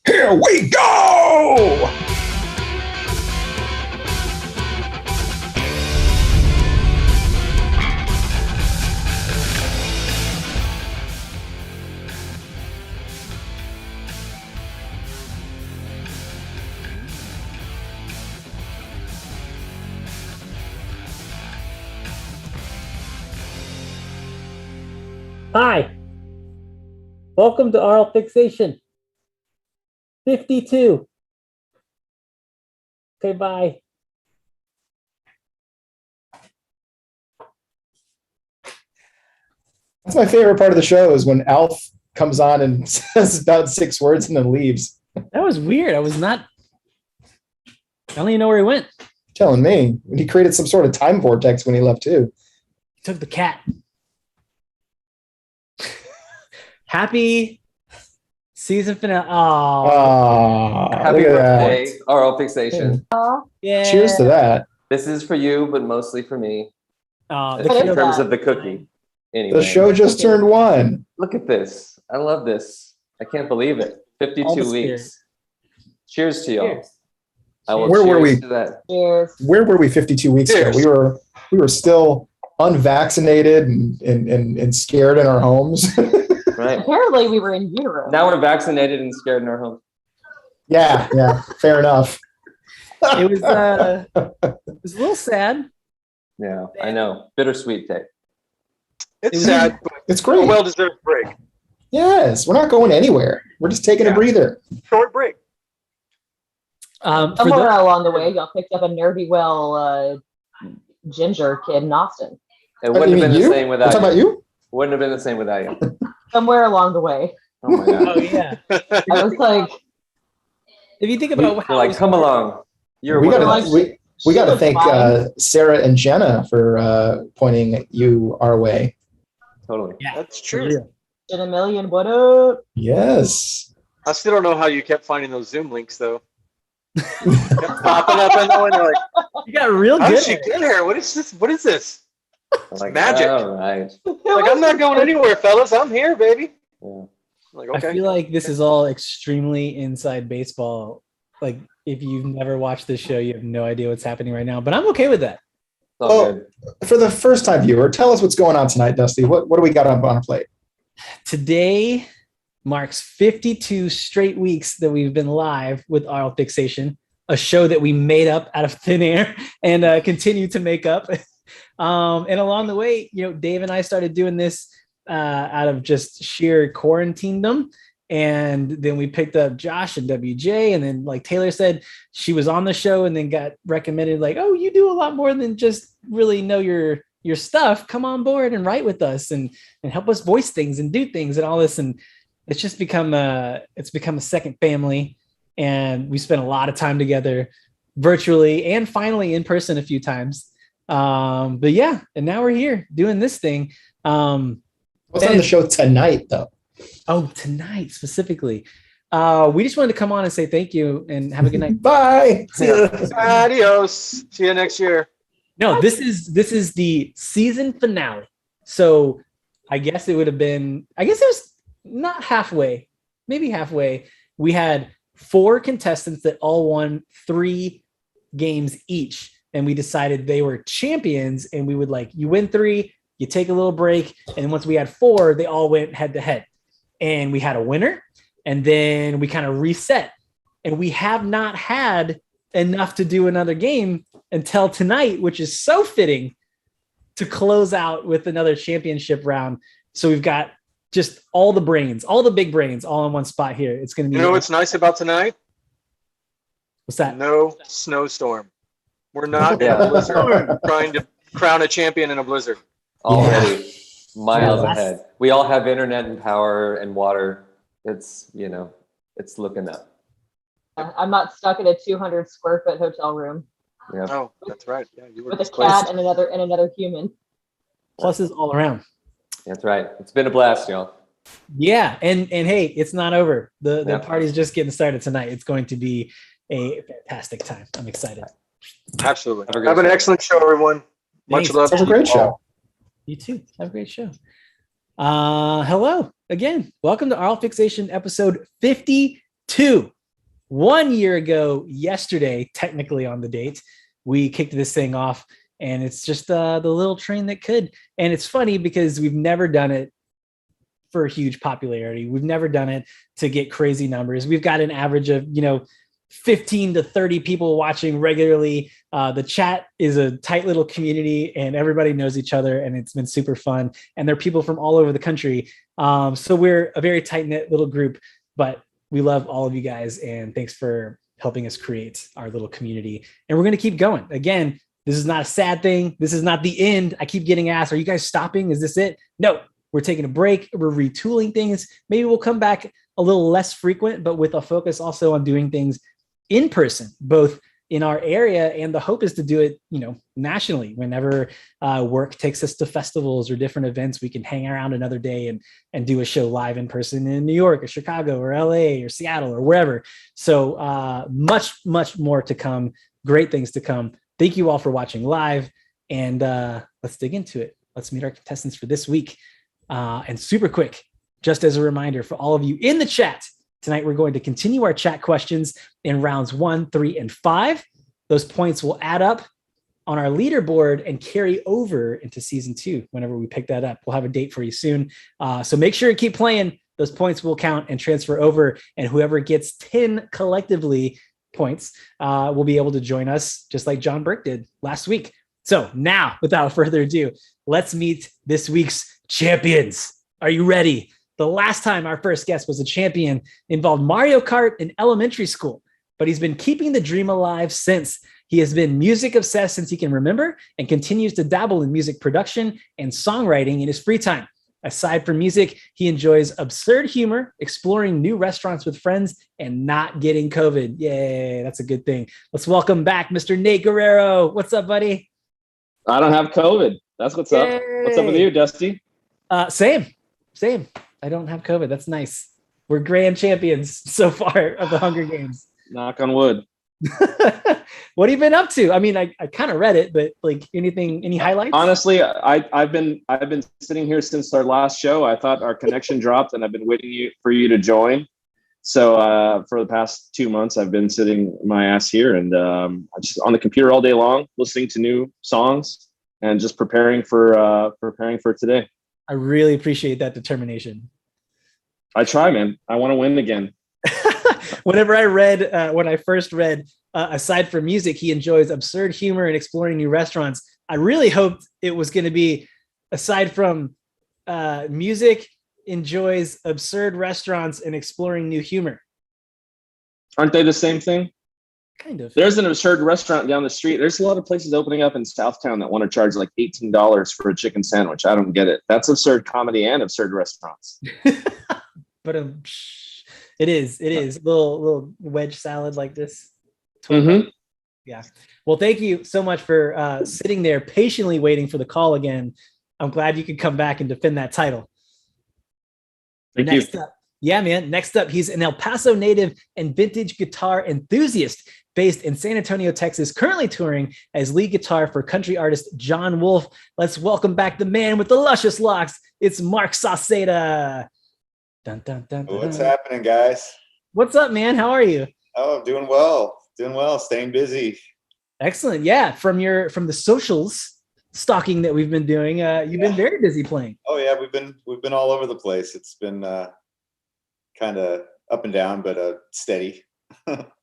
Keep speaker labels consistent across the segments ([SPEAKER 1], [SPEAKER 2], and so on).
[SPEAKER 1] Here we go!
[SPEAKER 2] Hi, welcome to Aural Fixation 52. Okay, bye.
[SPEAKER 1] That's my favorite part of the show is when Alf comes on and says about 6 words and then leaves.
[SPEAKER 2] That was weird. I don't even know where he went.
[SPEAKER 1] Telling me. He created some sort of time vortex when he left too.
[SPEAKER 2] He took the cat. Happy season finale. Oh,
[SPEAKER 3] happy birthday, Aural Fixation.
[SPEAKER 2] yeah.
[SPEAKER 1] Cheers to that.
[SPEAKER 3] This is for you, but mostly for me.
[SPEAKER 2] Oh,
[SPEAKER 3] In terms of the cookie. Anyway,
[SPEAKER 1] The show just turned 1.
[SPEAKER 3] Look at this. I love this. I can't believe it.
[SPEAKER 2] All
[SPEAKER 3] 52
[SPEAKER 2] the
[SPEAKER 3] weeks. Cheers to y'all.
[SPEAKER 2] Cheers.
[SPEAKER 3] I will
[SPEAKER 1] Where were
[SPEAKER 3] cheers
[SPEAKER 1] we?
[SPEAKER 3] to that.
[SPEAKER 4] Cheers.
[SPEAKER 1] Where were we 52 weeks ago?
[SPEAKER 3] Cheers.
[SPEAKER 1] We were still unvaccinated and scared in our homes.
[SPEAKER 3] Right.
[SPEAKER 4] Apparently, we were in utero.
[SPEAKER 3] Now we're vaccinated and scared in our home.
[SPEAKER 1] Yeah, fair enough.
[SPEAKER 2] It was a little sad.
[SPEAKER 3] Yeah, I know. Bittersweet day.
[SPEAKER 5] It's sad, but
[SPEAKER 1] It's great.
[SPEAKER 5] a well-deserved break.
[SPEAKER 1] Yes, we're not going anywhere. We're just taking a breather.
[SPEAKER 5] Short break.
[SPEAKER 4] Somewhere along the way, y'all picked up a nerdy well ginger kid in Austin.
[SPEAKER 3] It wouldn't have been the same
[SPEAKER 1] We're
[SPEAKER 3] without
[SPEAKER 1] talking about you?
[SPEAKER 3] Wouldn't have been the same without you.
[SPEAKER 4] Somewhere along the way.
[SPEAKER 3] Oh my god.
[SPEAKER 2] Oh yeah.
[SPEAKER 4] I was like,
[SPEAKER 2] If you think about
[SPEAKER 3] You're like, come along. You're
[SPEAKER 1] We
[SPEAKER 3] one of
[SPEAKER 1] gotta
[SPEAKER 3] us.
[SPEAKER 1] we
[SPEAKER 4] she
[SPEAKER 1] gotta
[SPEAKER 4] was
[SPEAKER 1] thank
[SPEAKER 4] fine.
[SPEAKER 1] Sarah and Jenna for pointing you our way.
[SPEAKER 3] Totally.
[SPEAKER 2] Yeah,
[SPEAKER 5] That's true.
[SPEAKER 4] in a million, what up?
[SPEAKER 1] Yes.
[SPEAKER 5] I still don't know how you kept finding those Zoom links, though. Kept popping up and going, like,
[SPEAKER 2] You got real
[SPEAKER 5] how
[SPEAKER 2] good.
[SPEAKER 5] did she get here? What is this? What is this?
[SPEAKER 3] Like,
[SPEAKER 5] magic.
[SPEAKER 3] All right.
[SPEAKER 5] Like, I'm not going anywhere, fellas. I'm here, baby.
[SPEAKER 3] Yeah.
[SPEAKER 5] Like,
[SPEAKER 2] I
[SPEAKER 5] okay.
[SPEAKER 2] feel like this is all extremely inside baseball. Like if you've never watched this show, you have no idea what's happening right now. But I'm okay with that.
[SPEAKER 3] It's all
[SPEAKER 1] Oh.
[SPEAKER 3] good.
[SPEAKER 1] For the first time viewer, tell us what's going on tonight, Dusty. What do we got on our plate?
[SPEAKER 2] Today marks 52 straight weeks that we've been live with Aural Fixation, a show that we made up out of thin air and continue to make up. And along the way, Dave and I started doing this out of just sheer quarantinedom. And then we picked up Josh and WJ. And then like Taylor said, she was on the show and then got recommended like, oh, you do a lot more than just really know your stuff. Come on board and write with us and help us voice things and do things and all this. And it's just become a second family. And we spent a lot of time together virtually and finally in person a few times. But yeah, and now we're here doing this thing.
[SPEAKER 1] What's on the show tonight, though?
[SPEAKER 2] Oh, tonight specifically. We just wanted to come on and say thank you and have a good night.
[SPEAKER 1] Bye. See ya.
[SPEAKER 5] Adios. See you next year.
[SPEAKER 2] No, this is the season finale. So I guess it was not halfway, maybe halfway. We had 4 contestants that all won 3 games each. And we decided they were champions. And we would you win 3, you take a little break. And once we had 4, they all went head to head. And we had a winner. And then we kind of reset. And we have not had enough to do another game until tonight, which is so fitting to close out with another championship round. So we've got just all the brains, all the big brains, all in one spot here. It's going to be.
[SPEAKER 5] You know what's nice about tonight?
[SPEAKER 2] What's that?
[SPEAKER 5] No snowstorm. We're not in a blizzard trying to crown a champion in a blizzard.
[SPEAKER 3] Already miles
[SPEAKER 2] Yeah.
[SPEAKER 3] ahead. We all have internet and power and water. It's it's looking up.
[SPEAKER 4] I'm not stuck in a 200 square foot hotel room
[SPEAKER 3] Yeah.
[SPEAKER 5] Oh, that's right. Yeah, you were
[SPEAKER 4] with a
[SPEAKER 5] displaced.
[SPEAKER 4] cat and another human.
[SPEAKER 2] Pluses all around.
[SPEAKER 3] That's right. It's been a blast, y'all.
[SPEAKER 2] Yeah. And hey, it's not over. The
[SPEAKER 3] Yeah.
[SPEAKER 2] party's just getting started tonight. It's going to be a fantastic time. I'm excited.
[SPEAKER 5] Absolutely.
[SPEAKER 3] Have a great
[SPEAKER 5] Have an
[SPEAKER 3] show.
[SPEAKER 5] excellent show, everyone. Much
[SPEAKER 2] Thanks.
[SPEAKER 5] love.
[SPEAKER 1] Have a great show.
[SPEAKER 2] You too. Have a great show. Hello again. Welcome to Aural Fixation episode 52. 1 year ago yesterday, technically on the date, we kicked this thing off, and it's just the little train that could. And it's funny because we've never done it for huge popularity. We've never done it to get crazy numbers. We've got an average of, 15 to 30 people watching regularly. The chat is a tight little community, and everybody knows each other, and it's been super fun. And there are people from all over the country. So we're a very tight-knit little group, but we love all of you guys, and thanks for helping us create our little community. And we're going to keep going. Again, this is not a sad thing. This is not the end. I keep getting asked, are you guys stopping? Is this it? No, we're taking a break. We're retooling things. Maybe we'll come back a little less frequent, but with a focus also on doing things in person, both in our area, and the hope is to do it, nationally. Whenever work takes us to festivals or different events, we can hang around another day and do a show live in person in New York or Chicago or LA or Seattle or wherever. So much more to come. Great things to come. Thank you all for watching live, and let's dig into it. Let's meet our contestants for this week. And super quick, just as a reminder for all of you in the chat, tonight we're going to continue our chat questions in rounds 1, 3, and 5. Those points will add up on our leaderboard and carry over into season 2 whenever we pick that up. We'll have a date for you soon. So make sure to keep playing. Those points will count and transfer over, and whoever gets 10 collectively points will be able to join us, just like John Burke did last week. So now, without further ado, let's meet this week's champions. Are you ready? The last time our first guest was a champion involved Mario Kart in elementary school, but he's been keeping the dream alive since. He has been music obsessed since he can remember and continues to dabble in music production and songwriting in his free time. Aside from music, he enjoys absurd humor, exploring new restaurants with friends, and not getting COVID. Yay, that's a good thing. Let's welcome back Mr. Nate Guerrero. What's up, buddy?
[SPEAKER 6] I don't have COVID. That's what's up. What's up with you, Dusty?
[SPEAKER 2] Same. I don't have COVID. That's nice. We're grand champions so far of the Hunger Games.
[SPEAKER 6] Knock on wood.
[SPEAKER 2] What have you been up to? I mean, I kind of read it, but like any highlights?
[SPEAKER 6] Honestly, I've been sitting here since our last show. I thought our connection dropped, and I've been waiting for you to join. So for the past 2 months, I've been sitting my ass here, and I'm just on the computer all day long, listening to new songs and just preparing for today.
[SPEAKER 2] I really appreciate that determination.
[SPEAKER 6] I try, man. I want to win again.
[SPEAKER 2] Whenever when I first read, aside from music, he enjoys absurd humor and exploring new restaurants. I really hoped it was going to be, aside from music, enjoys absurd restaurants and exploring new humor.
[SPEAKER 6] Aren't they the same thing?
[SPEAKER 2] Kind of.
[SPEAKER 6] There's an absurd restaurant down the street. There's a lot of places opening up in Southtown that want to charge like $18 for a chicken sandwich. I don't get it. That's absurd comedy and absurd restaurants.
[SPEAKER 2] But it is little wedge salad like this.
[SPEAKER 6] Mm-hmm.
[SPEAKER 2] Yeah. Well, thank you so much for sitting there patiently waiting for the call again. I'm glad you could come back and defend that title.
[SPEAKER 6] Next
[SPEAKER 2] up, yeah, man. Next up, he's an El Paso native and vintage guitar enthusiast based in San Antonio, Texas, currently touring as lead guitar for country artist Jon Wolfe. Let's welcome back the man with the luscious locks. It's Marc Sauceda. Dun, dun, dun, dun.
[SPEAKER 7] What's happening, guys?
[SPEAKER 2] What's up, man? How are you?
[SPEAKER 7] Oh, I'm doing well, staying busy.
[SPEAKER 2] Excellent. Yeah, from the socials stalking that we've been doing, you've been very busy playing.
[SPEAKER 7] Oh yeah, we've been all over the place. It's been kind of up and down, but steady.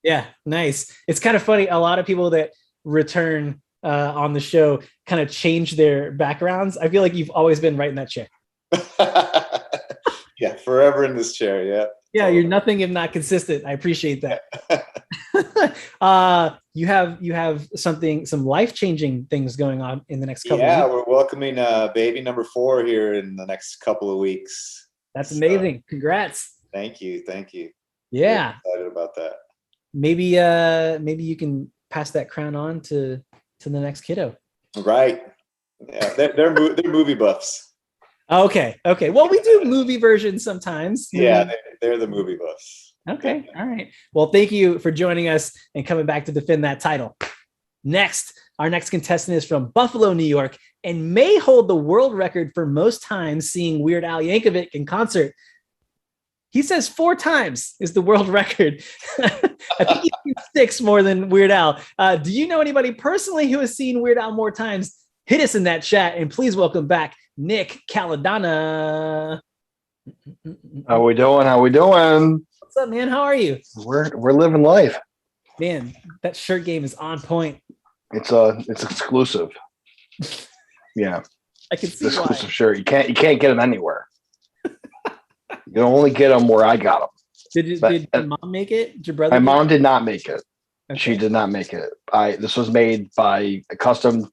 [SPEAKER 2] Yeah, nice. It's kind of funny. A lot of people that return on the show kind of change their backgrounds. I feel like you've always been right in that chair.
[SPEAKER 7] Yeah, forever in this chair. Yeah.
[SPEAKER 2] Yeah, you're nothing if not consistent. I appreciate that. You have some life-changing things going on in the next couple of weeks.
[SPEAKER 7] Yeah, we're welcoming baby number 4 here in the next couple of weeks.
[SPEAKER 2] That's amazing. Congrats.
[SPEAKER 7] Thank you.
[SPEAKER 2] Yeah.
[SPEAKER 7] Very excited about that.
[SPEAKER 2] Maybe you can pass that crown on to the next kiddo.
[SPEAKER 7] Right. Yeah, they're movie buffs.
[SPEAKER 2] Okay. Well, we do movie versions sometimes.
[SPEAKER 7] Yeah, they're the movie buffs.
[SPEAKER 2] Okay. All right. Well, thank you for joining us and coming back to defend that title. Our next contestant is from Buffalo, New York, and may hold the world record for most times seeing Weird Al Yankovic in concert. He says 4 times is the world record. I think he's seen Styx more than Weird Al. Do you know anybody personally who has seen Weird Al more times? Hit us in that chat, and please welcome back Nick Calidonna.
[SPEAKER 8] How we doing?
[SPEAKER 2] What's up, man? How are you?
[SPEAKER 8] We're living life.
[SPEAKER 2] Man, that shirt game is on point.
[SPEAKER 8] It's exclusive. Yeah,
[SPEAKER 2] I can see
[SPEAKER 8] exclusive
[SPEAKER 2] why.
[SPEAKER 8] shirt. You can't get them anywhere. You can only get them where I got them.
[SPEAKER 2] Did your mom make it? Did your brother?
[SPEAKER 8] My mom did not make it.
[SPEAKER 2] Okay.
[SPEAKER 8] She did not make it. This was made by a custom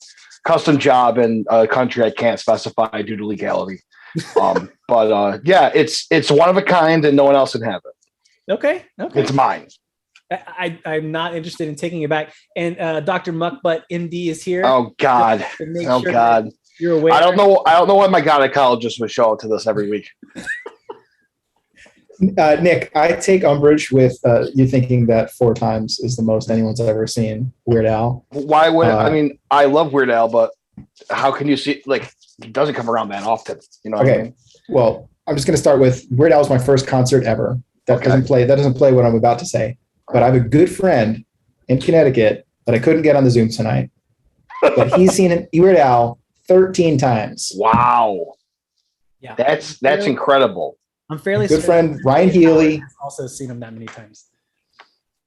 [SPEAKER 8] job in a country I can't specify due to legality. But yeah, it's one of a kind, and no one else can have it.
[SPEAKER 2] Okay.
[SPEAKER 8] It's mine.
[SPEAKER 2] I'm not interested in taking it back. And Dr. Muckbutt MD is here.
[SPEAKER 8] Oh God.
[SPEAKER 2] Oh
[SPEAKER 8] God.
[SPEAKER 2] You're aware.
[SPEAKER 8] I don't know why my gynecologist would show up to this every week.
[SPEAKER 1] Nick, I take umbrage with you thinking that 4 times is the most anyone's ever seen Weird Al.
[SPEAKER 8] Why would I mean? I love Weird Al, but how can you see? Like, he doesn't come around that often. You know?
[SPEAKER 1] Okay.
[SPEAKER 8] What I mean?
[SPEAKER 1] Well, I'm just going to start with Weird Al was my first concert ever. That doesn't play what I'm about to say. But I have a good friend in Connecticut that I couldn't get on the Zoom tonight. But he's seen Weird Al 13 times.
[SPEAKER 8] Wow.
[SPEAKER 2] Yeah.
[SPEAKER 8] That's incredible.
[SPEAKER 2] I'm fairly
[SPEAKER 1] Good friend Ryan Healy
[SPEAKER 2] has also seen him that many times.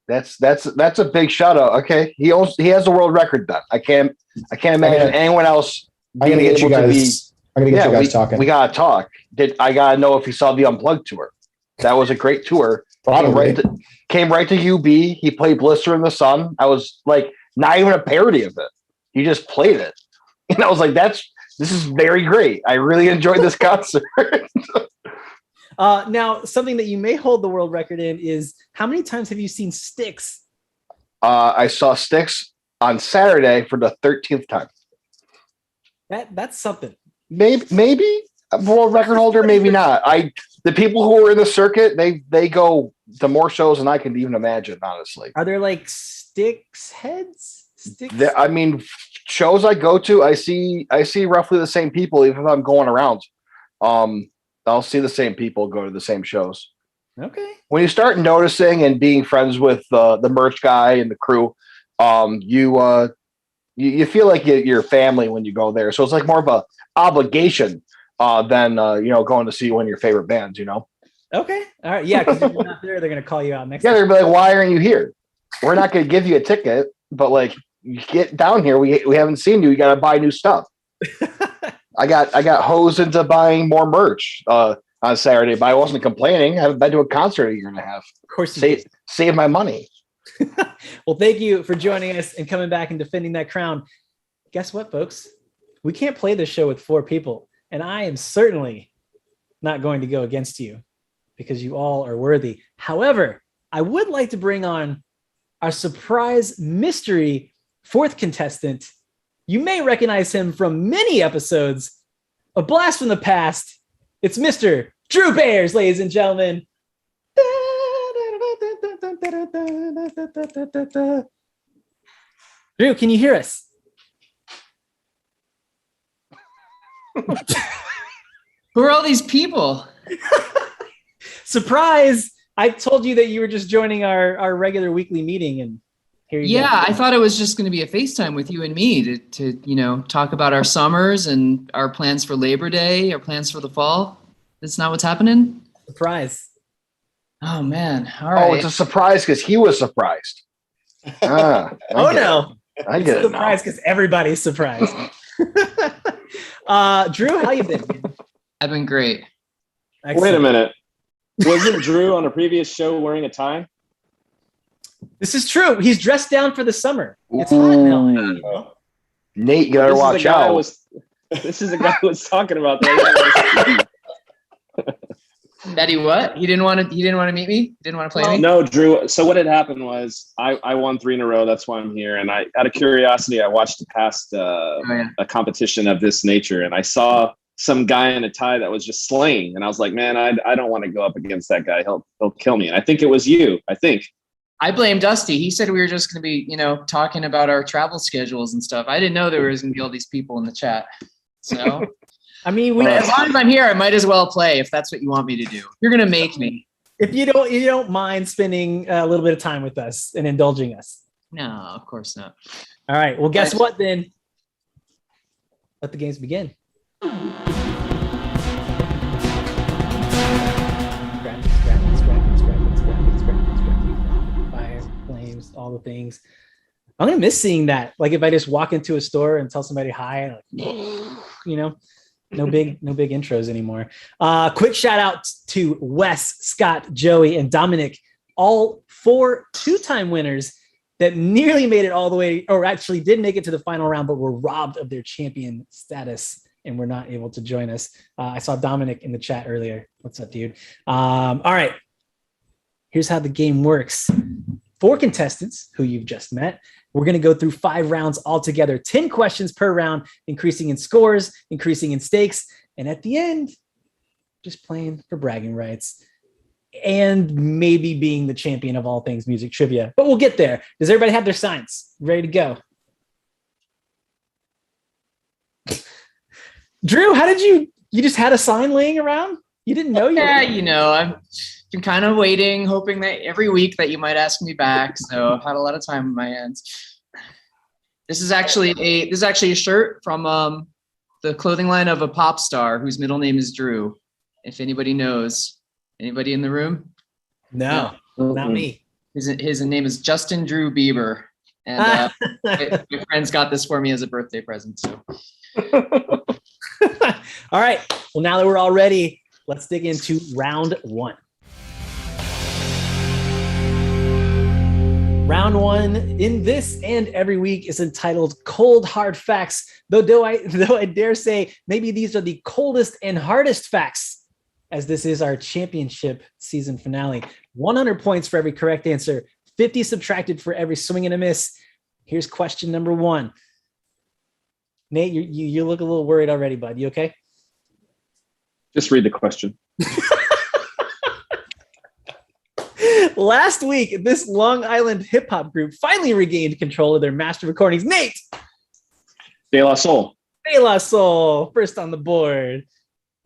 [SPEAKER 8] That's a big shout out. Okay, he has the world record then. I can't imagine anyone else
[SPEAKER 1] I'm
[SPEAKER 8] being
[SPEAKER 1] gonna get you
[SPEAKER 8] able to be.
[SPEAKER 1] guys. I'm gonna get you guys talking.
[SPEAKER 8] We gotta talk. I gotta know if he saw the Unplugged tour. That was a great tour.
[SPEAKER 1] Probably.
[SPEAKER 8] Came right to UB. He played Blister in the Sun. I was like, not even a parody of it. He just played it, and I was like, this is very great. I really enjoyed this concert.
[SPEAKER 2] Now, something that you may hold the world record in is how many times have you seen Styx?
[SPEAKER 8] I saw Styx on Saturday for the 13th time.
[SPEAKER 2] That's something.
[SPEAKER 8] Maybe a world record holder, maybe not. The people who are in the circuit, they go to more shows than I can even imagine, honestly.
[SPEAKER 2] Are there like Styx heads?
[SPEAKER 8] I mean, shows I go to, I see roughly the same people, even if I'm going around. I'll see the same people go to the same shows.
[SPEAKER 2] Okay.
[SPEAKER 8] When you start noticing and being friends with the merch guy and the crew, you feel like you're family when you go there. So it's like more of a obligation than going to see one of your favorite bands.
[SPEAKER 2] Okay. All right. Yeah, because if you're not there, they're gonna call you out next.
[SPEAKER 8] Yeah,
[SPEAKER 2] time.
[SPEAKER 8] they're gonna be like, "Why aren't you here? We're not gonna give you a ticket, but like, you get down here. We haven't seen you. You got to buy new stuff." I got hosed into buying more merch on Saturday, but I wasn't complaining. I haven't been to a concert a year and a half.
[SPEAKER 2] Of course, you
[SPEAKER 8] save my money.
[SPEAKER 2] Well, thank you for joining us and coming back and defending that crown. Guess what, folks? We can't play this show with 4 people, and I am certainly not going to go against you because you all are worthy. However, I would like to bring on our surprise mystery 4th contestant. You may recognize him from many episodes. A blast from the past. It's Mr. Drew Bears, ladies and gentlemen. Drew, can you hear us?
[SPEAKER 9] Who are all these people?
[SPEAKER 2] Surprise! I told you that you were just joining our regular weekly meeting, and here you go.
[SPEAKER 9] I thought it was just going to be a FaceTime with you and me to talk about our summers and our plans for Labor Day, our plans for the fall. That's not what's happening?
[SPEAKER 2] Surprise.
[SPEAKER 9] Oh, man. All right.
[SPEAKER 8] Oh, it's a surprise because he was surprised.
[SPEAKER 2] No.
[SPEAKER 8] I get it.
[SPEAKER 2] Surprised because everybody's surprised. Drew, how you been?
[SPEAKER 9] I've been great.
[SPEAKER 2] Excellent.
[SPEAKER 6] Wait a minute. Wasn't Drew on a previous show wearing a tie?
[SPEAKER 2] This is true. He's dressed down for the summer. It's hot in LA.
[SPEAKER 6] Oh.
[SPEAKER 8] Nate, you gotta watch out.
[SPEAKER 6] This is the guy who was talking about that.
[SPEAKER 9] Daddy, what? He didn't want to meet me? He didn't want to play me?
[SPEAKER 6] No, Drew. So what had happened was I won 3 in a row. That's why I'm here. And out of curiosity, I watched a competition of this nature, and I saw some guy in a tie that was just slaying. And I was like, man, I don't want to go up against that guy. He'll kill me. And I think it was you.
[SPEAKER 9] I blame Dusty. He said we were just going to be, talking about our travel schedules and stuff. I didn't know there was going to be all these people in the chat. So,
[SPEAKER 2] I mean,
[SPEAKER 9] as long as I'm here, I might as well play if that's what you want me to do. You're going to make me.
[SPEAKER 2] If you don't mind spending a little bit of time with us and indulging us.
[SPEAKER 9] No, of course not.
[SPEAKER 2] All right. Well, guess
[SPEAKER 9] Nice.
[SPEAKER 2] what then? Let the games begin. Fire, flames, all the things. I'm gonna miss seeing that. Like if I just walk into a store and tell somebody hi, like, no big intros anymore. Quick shout out to Wes, Scott, Joey, and Dominic, all 4 two-time winners that nearly made it all the way, or actually did make it to the final round, but were robbed of their champion status and were not able to join us. I saw Dominic in the chat earlier. What's up, dude? All right. Here's how the game works. 4 contestants who you've just met. We're going to go through 5 rounds altogether, 10 questions per round, increasing in scores, increasing in stakes, and at the end, just playing for bragging rights and maybe being the champion of all things music trivia. But we'll get there. Does everybody have their signs ready to go? Drew, how did you just had a sign laying around? You didn't know you
[SPEAKER 9] Yeah, I've been kind of waiting, hoping that every week that you might ask me back. So I've had a lot of time on my hands. This is actually a shirt from the clothing line of a pop star whose middle name is Drew. If anybody knows, anybody in the room?
[SPEAKER 2] No, not me.
[SPEAKER 9] His name is Justin Drew Bieber, and my friends got this for me as a birthday present. So,
[SPEAKER 2] all right. Well, now that we're all ready, let's dig into round 1. Round 1 in this and every week is entitled Cold Hard Facts, though I dare say maybe these are the coldest and hardest facts, as this is our championship season finale. 100 points for every correct answer, 50 subtracted for every swing and a miss. Here's question number 1. Nate, you look a little worried already, bud. You okay?
[SPEAKER 6] Just read the question.
[SPEAKER 2] Last week, this Long Island hip hop group finally regained control of their master recordings. Nate!
[SPEAKER 6] De La Soul.
[SPEAKER 2] De La Soul, first on the board.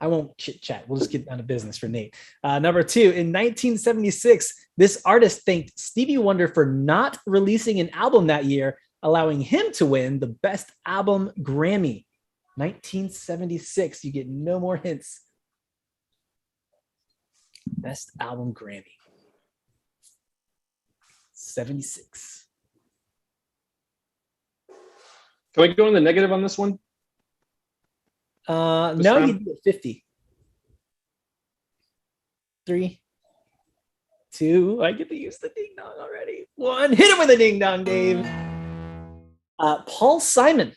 [SPEAKER 2] I won't chit chat. We'll just get down to business for Nate. Number 2, in 1976, this artist thanked Stevie Wonder for not releasing an album that year, allowing him to win the Best Album Grammy. 1976. You get no more hints. Best Album Grammy. 76.
[SPEAKER 6] Can we go in the negative on this one?
[SPEAKER 2] No, you do it 50. 3, 2. I get to use the ding dong already. 1. Hit him with a ding dong, Dave. Paul Simon.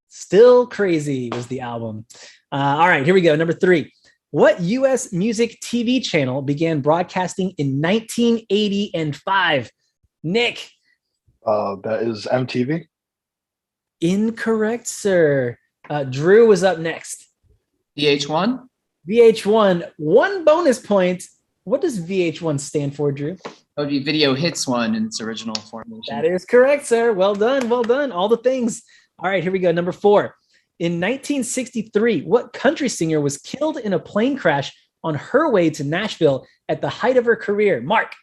[SPEAKER 2] Still Crazy was the album. All right, here we go. Number 3. What U.S. music TV channel began broadcasting in 1980 and 5? Nick.
[SPEAKER 8] That is MTV.
[SPEAKER 2] Incorrect, sir. Drew was up next.
[SPEAKER 9] VH1?
[SPEAKER 2] VH1. 1 bonus point. What does VH1 stand for, Drew?
[SPEAKER 9] That would be Video Hits 1 in its original formation.
[SPEAKER 2] That is correct, sir. Well done. Well done. All the things. All right, here we go. Number 4. In 1963, what country singer was killed in a plane crash on her way to Nashville at the height of her career? Mark.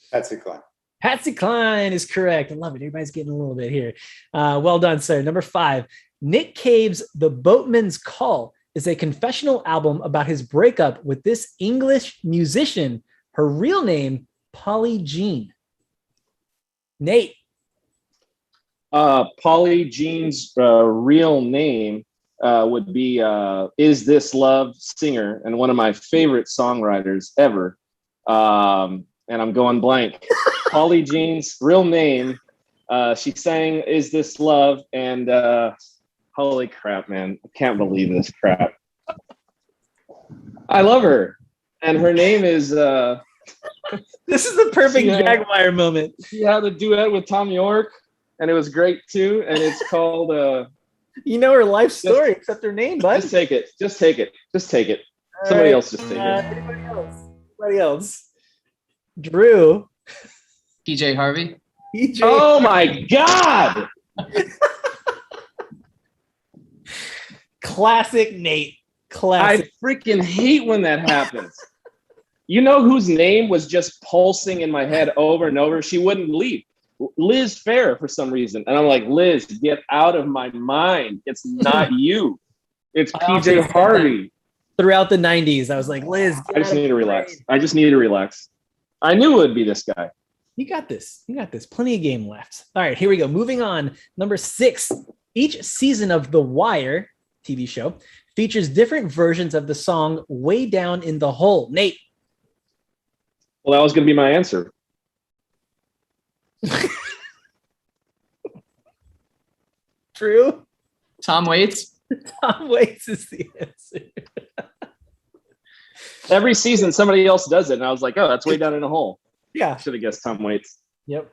[SPEAKER 7] Patsy Cline.
[SPEAKER 2] Patsy Cline is correct. I love it. Everybody's getting a little bit here. Well done, sir. Number 5. Nick Cave's The Boatman's Call is a confessional album about his breakup with this English musician. Her real name, Polly Jean. Nate.
[SPEAKER 6] Polly Jean's real name would be Is This Love Singer, and one of my favorite songwriters ever. And I'm going blank. Polly Jean's real name, she sang Is This Love, and holy crap, man. I can't believe this crap. I love her. And her name is...
[SPEAKER 2] This is the perfect Jaguar moment.
[SPEAKER 6] She had a duet with Tom York, and it was great too. And it's called...
[SPEAKER 2] you know her life story, except her name, bud.
[SPEAKER 6] Just take it. Just take it. Just take it. Somebody else just take it.
[SPEAKER 2] Anybody else? Anybody else? Drew.
[SPEAKER 9] PJ Harvey.
[SPEAKER 2] PJ.
[SPEAKER 6] Oh my God!
[SPEAKER 2] Classic Nate. Classic.
[SPEAKER 6] I freaking hate when that happens. You know whose name was just pulsing in my head over and over? She wouldn't leave. Liz Fair for some reason. And I'm like, Liz, get out of my mind. It's not you. It's PJ Harvey.
[SPEAKER 2] Throughout the 90s, I was like, Liz,
[SPEAKER 6] I just need to relax. I just need to relax. I knew it would be this guy.
[SPEAKER 2] You got this. You got this. Plenty of game left. All right, here we go. Moving on. Number 6. Each season of The Wire TV show features different versions of the song Way Down in the Hole. Nate.
[SPEAKER 6] Well, that was going to be my answer.
[SPEAKER 2] True.
[SPEAKER 9] Tom Waits.
[SPEAKER 2] Tom Waits is the answer.
[SPEAKER 6] Every season, somebody else does it. And I was like, oh, that's Way Down in a Hole.
[SPEAKER 2] Yeah.
[SPEAKER 6] Should have guessed Tom Waits.
[SPEAKER 2] Yep.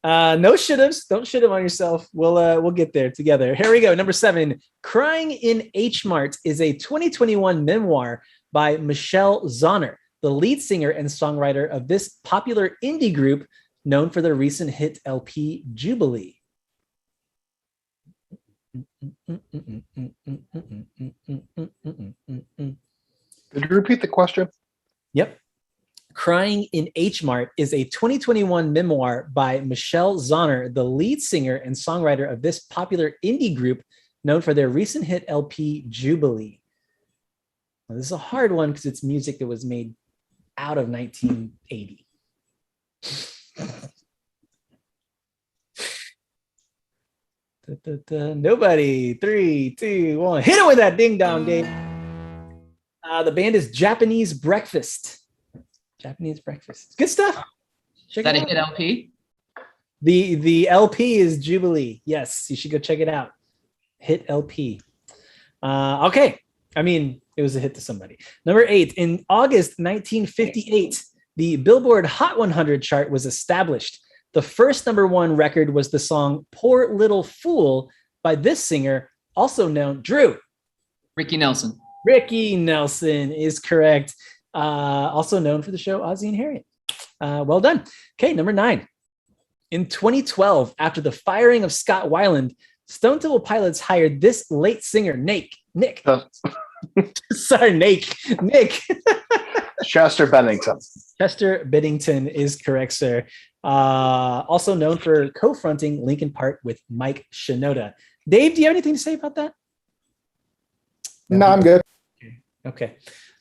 [SPEAKER 2] No should-haves. Don't should have on yourself. We'll get there together. Here we go. Number 7. Crying in H Mart is a 2021 memoir by Michelle Zauner, the lead singer and songwriter of this popular indie group known for their recent hit LP Jubilee.
[SPEAKER 8] Could you repeat the question?
[SPEAKER 2] Yep. Crying in H Mart is a 2021 memoir by Michelle Zauner, the lead singer and songwriter of this popular indie group known for their recent hit LP Jubilee. Now, this is a hard one because it's music that was made out of 1980. Nobody. 3, 2, 1. Hit it with that ding dong, Dave. The band is Japanese Breakfast. Japanese Breakfast. Good stuff.
[SPEAKER 9] Is that a hit LP?
[SPEAKER 2] The LP is Jubilee. Yes, you should go check it out. Hit LP. Okay. I mean, it was a hit to somebody. Number 8. In August 1958, the Billboard Hot 100 chart was established. The first number 1 record was the song Poor Little Fool by this singer, also known Drew.
[SPEAKER 9] Ricky Nelson.
[SPEAKER 2] Ricky Nelson is correct. Also known for the show Ozzie and Harriet. Well done. Okay, number 9. In 2012, after the firing of Scott Weiland, Stone Temple Pilots hired this late singer, Nick. Sorry, Nick.
[SPEAKER 8] Chester Bennington.
[SPEAKER 2] Chester Bennington is correct, sir. Also known for co-fronting Linkin Park with Mike Shinoda. Dave, do you have anything to say about that?
[SPEAKER 1] No, I'm good.
[SPEAKER 2] Okay.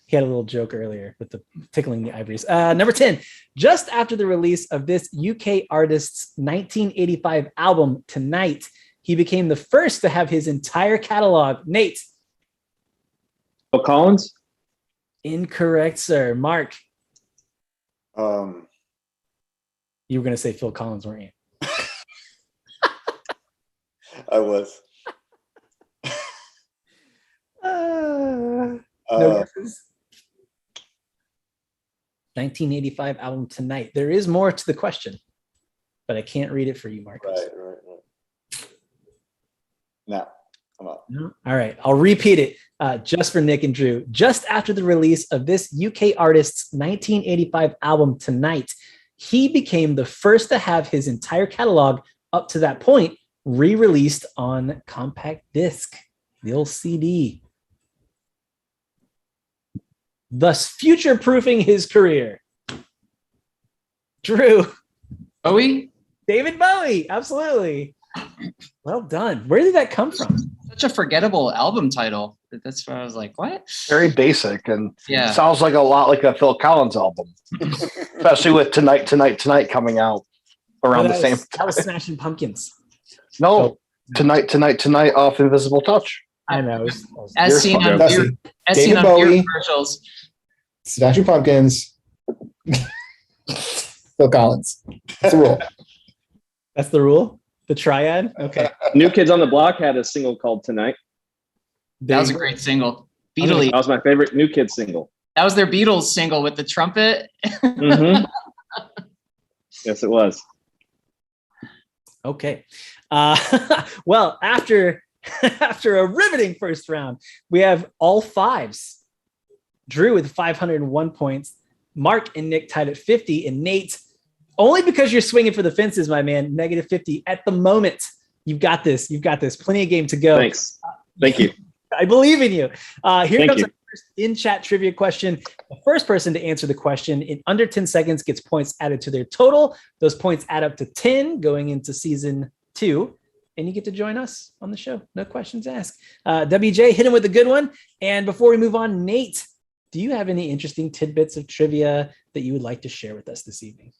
[SPEAKER 2] He had a little joke earlier with the tickling the ivories. Number 10, just after the release of this UK artist's 1985 album, Tonight, he became the first to have his entire catalog. Nate.
[SPEAKER 6] Phil Collins?
[SPEAKER 2] Incorrect, sir. Mark.
[SPEAKER 7] Um,
[SPEAKER 2] You were going to say Phil Collins, weren't you?
[SPEAKER 7] I was.
[SPEAKER 2] No guesses? 1985 album Tonight. There is more to the question, but I can't read it for you, Marcus.
[SPEAKER 7] Right. No, I'm up.
[SPEAKER 2] No? All right, I'll repeat it just for Nick and Drew. Just after the release of this UK artist's 1985 album Tonight, he became the first to have his entire catalog up to that point re-released on compact disc, the old CD, thus future-proofing his career. Drew.
[SPEAKER 9] Bowie?
[SPEAKER 2] David Bowie, absolutely. Well done. Where did that come from?
[SPEAKER 9] Such a forgettable album title. That's why I was like, what?
[SPEAKER 8] Very basic and
[SPEAKER 9] Yeah.
[SPEAKER 8] sounds like a lot like a Phil Collins album, especially with Tonight coming out around the same
[SPEAKER 2] That was Smashing Pumpkins.
[SPEAKER 8] No, Tonight off Invisible Touch.
[SPEAKER 2] I know.
[SPEAKER 9] As seen on
[SPEAKER 1] That's
[SPEAKER 9] beer,
[SPEAKER 1] it.
[SPEAKER 9] as
[SPEAKER 1] David
[SPEAKER 9] seen on beer
[SPEAKER 1] Bowie.
[SPEAKER 9] commercials.
[SPEAKER 1] Smashing Pumpkins. Phil Collins. That's the rule.
[SPEAKER 2] That's the rule? The triad? Okay.
[SPEAKER 6] New Kids on the Block had a single called Tonight.
[SPEAKER 9] That was a great single. Beatles.
[SPEAKER 6] That was my favorite New Kids single.
[SPEAKER 9] That was their Beatles single with the trumpet.
[SPEAKER 6] Mm-hmm. Yes, it was.
[SPEAKER 2] Okay. Well, after a riveting first round, we have all fives. Drew with 501 points. Mark and Nick tied at 50, and Nate, only because you're swinging for the fences, my man, negative 50 at the moment. You've got this. You've got this. Plenty of game to go.
[SPEAKER 6] Thanks. Thank you.
[SPEAKER 2] I believe in you. Here
[SPEAKER 6] Thank
[SPEAKER 2] comes
[SPEAKER 6] you.
[SPEAKER 2] our in-chat trivia question. The first person to answer the question in under 10 seconds gets points added to their total. Those points add up to 10 going into season 2. And you get to join us on the show. No questions asked. WJ, hit him with a good one. And before we move on, Nate, do you have any interesting tidbits of trivia that you would like to share with us this evening?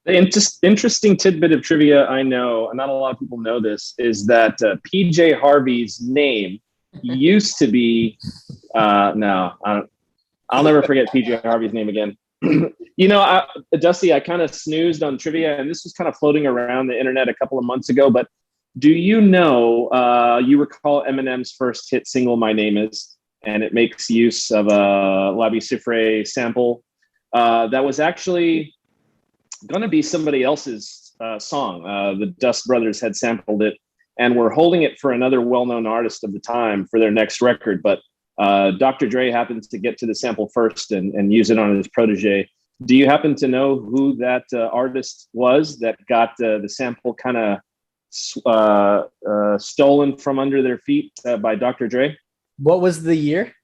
[SPEAKER 6] The interesting tidbit of trivia I know, and not a lot of people know this, is that PJ Harvey's name used to be, I'll never forget PJ Harvey's name again. Dusty, I kind of snoozed on trivia, and this was kind of floating around the internet a couple of months ago, but do you know, you recall Eminem's first hit single, My Name Is, and it makes use of a Labi Siffre sample. That was actually going to be somebody else's song. The Dust Brothers had sampled it and were holding it for another well-known artist of the time for their next record, but Dr. Dre happens to get to the sample first and use it on his protege. Do you happen to know who that artist was that got the sample kind of stolen from under their feet by Dr. Dre?
[SPEAKER 2] What was the year?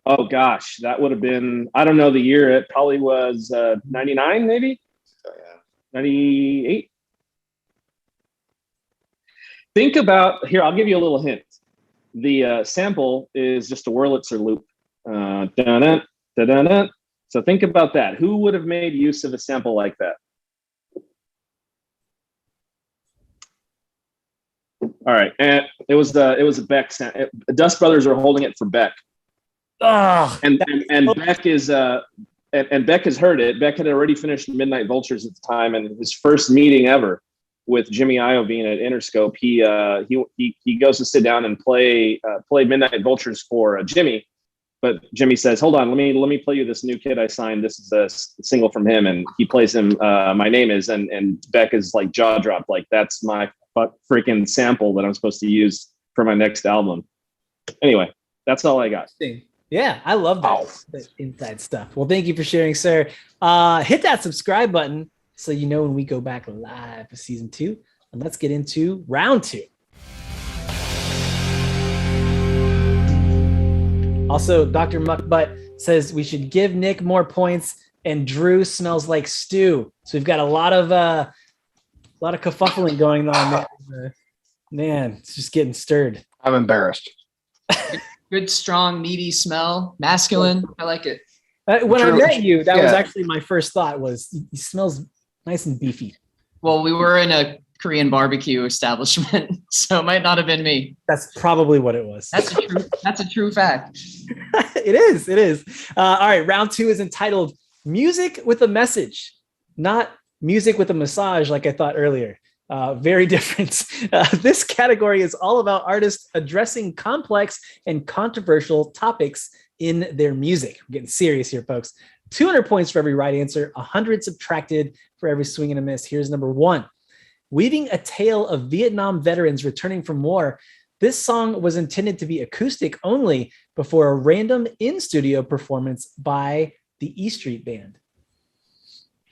[SPEAKER 6] Oh, gosh, that would have been, I don't know the year. It probably was 99, maybe?
[SPEAKER 7] Oh, yeah.
[SPEAKER 6] 98? Think about, here, I'll give you a little hint. The sample is just a Wurlitzer loop. Da-da, da-da-da. So think about that. Who would have made use of a sample like that? All right, and it was a Beck sample. Dust Brothers are holding it for Beck.
[SPEAKER 2] Oh,
[SPEAKER 6] and Beck is and Beck has heard it. Beck had already finished Midnight Vultures at the time, and his first meeting ever with Jimmy Iovine at Interscope, he goes to sit down and play Midnight Vultures for Jimmy, but Jimmy says, "Hold on, let me play you this new kid I signed. This is a single from him," and he plays him My Name Is, and Beck is like jaw dropped, like that's my freaking sample that I'm supposed to use for my next album. Anyway, that's all I got.
[SPEAKER 2] Yeah, I love that inside stuff. Well, thank you for sharing, sir. Hit that subscribe button so you know when we go back live for season 2. And let's get into round 2. Also, Dr. Muckbutt says we should give Nick more points, and Drew smells like stew. So we've got a lot of kerfuffling going on there. Man, it's just getting stirred.
[SPEAKER 8] I'm embarrassed.
[SPEAKER 9] Good, strong, meaty smell. Masculine. I like it.
[SPEAKER 2] When I met you, that was actually my first thought was he smells nice and beefy.
[SPEAKER 9] Well, we were in a Korean barbecue establishment, so it might not have been me.
[SPEAKER 2] That's probably what it was.
[SPEAKER 9] That's a true fact.
[SPEAKER 2] It is. All right, round 2 is entitled Music with a Message, not music with a massage like I thought earlier. Very different. This category is all about artists addressing complex and controversial topics in their music. We're getting serious here, folks. 200 points for every right answer, 100 subtracted for every swing and a miss. Here's number 1. Weaving a tale of Vietnam veterans returning from war, this song was intended to be acoustic only before a random in-studio performance by the E Street Band.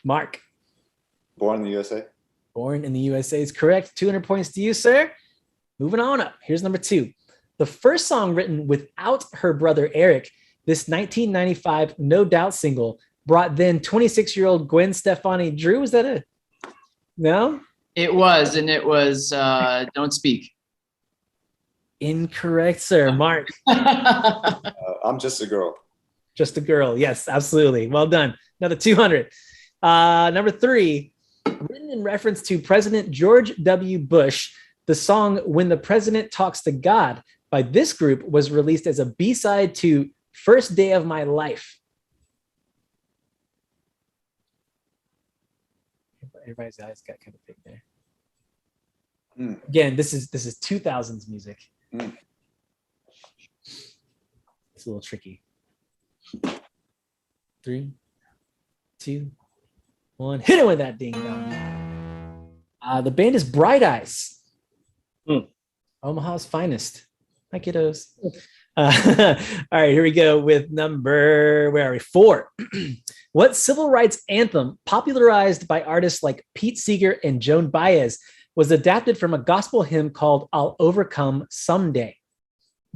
[SPEAKER 2] Mark.
[SPEAKER 7] Born in the USA.
[SPEAKER 2] Born in the USA is correct. 200 points to you, sir. Moving on up. Here's number 2. The first song written without her brother Eric, this 1995 No Doubt single, brought then 26-year-old Gwen Stefani. Drew, was that it? No?
[SPEAKER 9] It was, and it was Don't Speak.
[SPEAKER 2] Incorrect, sir. Mark.
[SPEAKER 7] I'm Just a Girl.
[SPEAKER 2] Just a Girl. Yes, absolutely. Well done. Another 200. Number 3. Written in reference to President George W. Bush, the song When the President Talks to God by this group was released as a B-side to First Day of My Life. Everybody's eyes got kind of big there. Again, this is 2000s music. It's a little tricky. 3, 2, 1. Hit it with that ding dong. The band is Bright Eyes. Omaha's finest. Hi, kiddos. All right, here we go with number, where are we? 4. What civil rights anthem, popularized by artists like Pete Seeger and Joan Baez, was adapted from a gospel hymn called I'll Overcome Someday?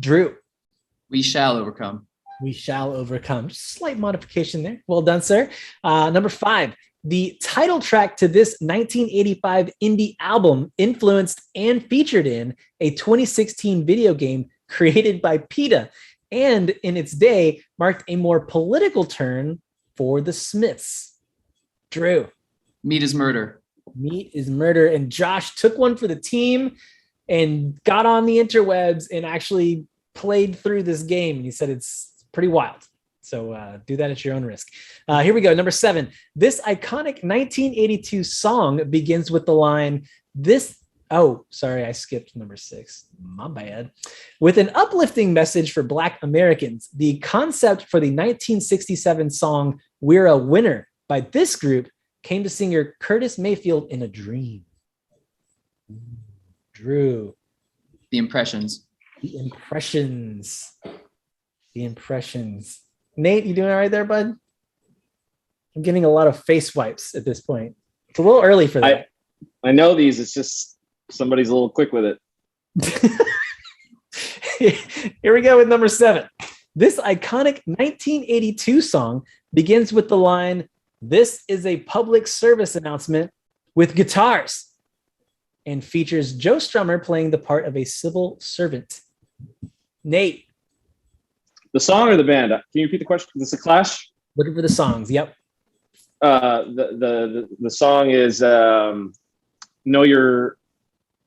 [SPEAKER 2] Drew.
[SPEAKER 9] We shall overcome.
[SPEAKER 2] We shall overcome. Slight modification there. Well done, sir. Number 5. The title track to this 1985 indie album influenced and featured in a 2016 video game created by PETA, and in its day marked a more political turn for the Smiths. Drew.
[SPEAKER 9] Meat is murder.
[SPEAKER 2] Meat is murder. And Josh took one for the team and got on the interwebs and actually played through this game. And he said it's pretty wild. So do that at your own risk. Here we go. Number 7. This iconic 1982 song begins with the line, oh, sorry, I skipped number 6. My bad. With an uplifting message for Black Americans, the concept for the 1967 song We're a Winner by this group came to singer Curtis Mayfield in a dream. Drew.
[SPEAKER 9] The Impressions.
[SPEAKER 2] The Impressions. The Impressions. Nate, you doing all right there, bud? I'm getting a lot of face wipes at this point. It's a little early for that.
[SPEAKER 6] I know these. It's just somebody's a little quick with
[SPEAKER 2] it. Here we go with number 7. This iconic 1982 song begins with the line, "This is a public service announcement," with guitars, and features Joe Strummer playing the part of a civil servant. Nate.
[SPEAKER 6] The song or the band? Can you repeat the question? Is this a Clash?
[SPEAKER 2] Looking for the songs. Yep.
[SPEAKER 6] The song is "Know Your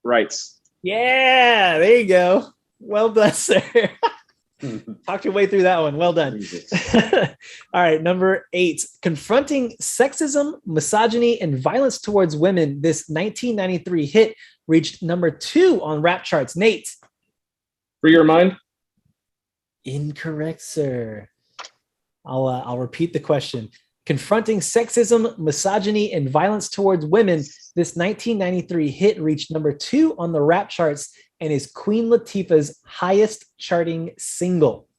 [SPEAKER 6] Rights."
[SPEAKER 2] Yeah, there you go. Well done, sir. Talked your way through that one. Well done. All right, number 8. Confronting sexism, misogyny, and violence towards women, this 1993 hit reached number 2 on rap charts. Nate.
[SPEAKER 6] Free Your Mind?
[SPEAKER 2] Incorrect, sir. I'll repeat the question. Confronting sexism, misogyny, and violence towards women, this 1993 hit reached number 2 on the rap charts and is Queen Latifah's highest charting single.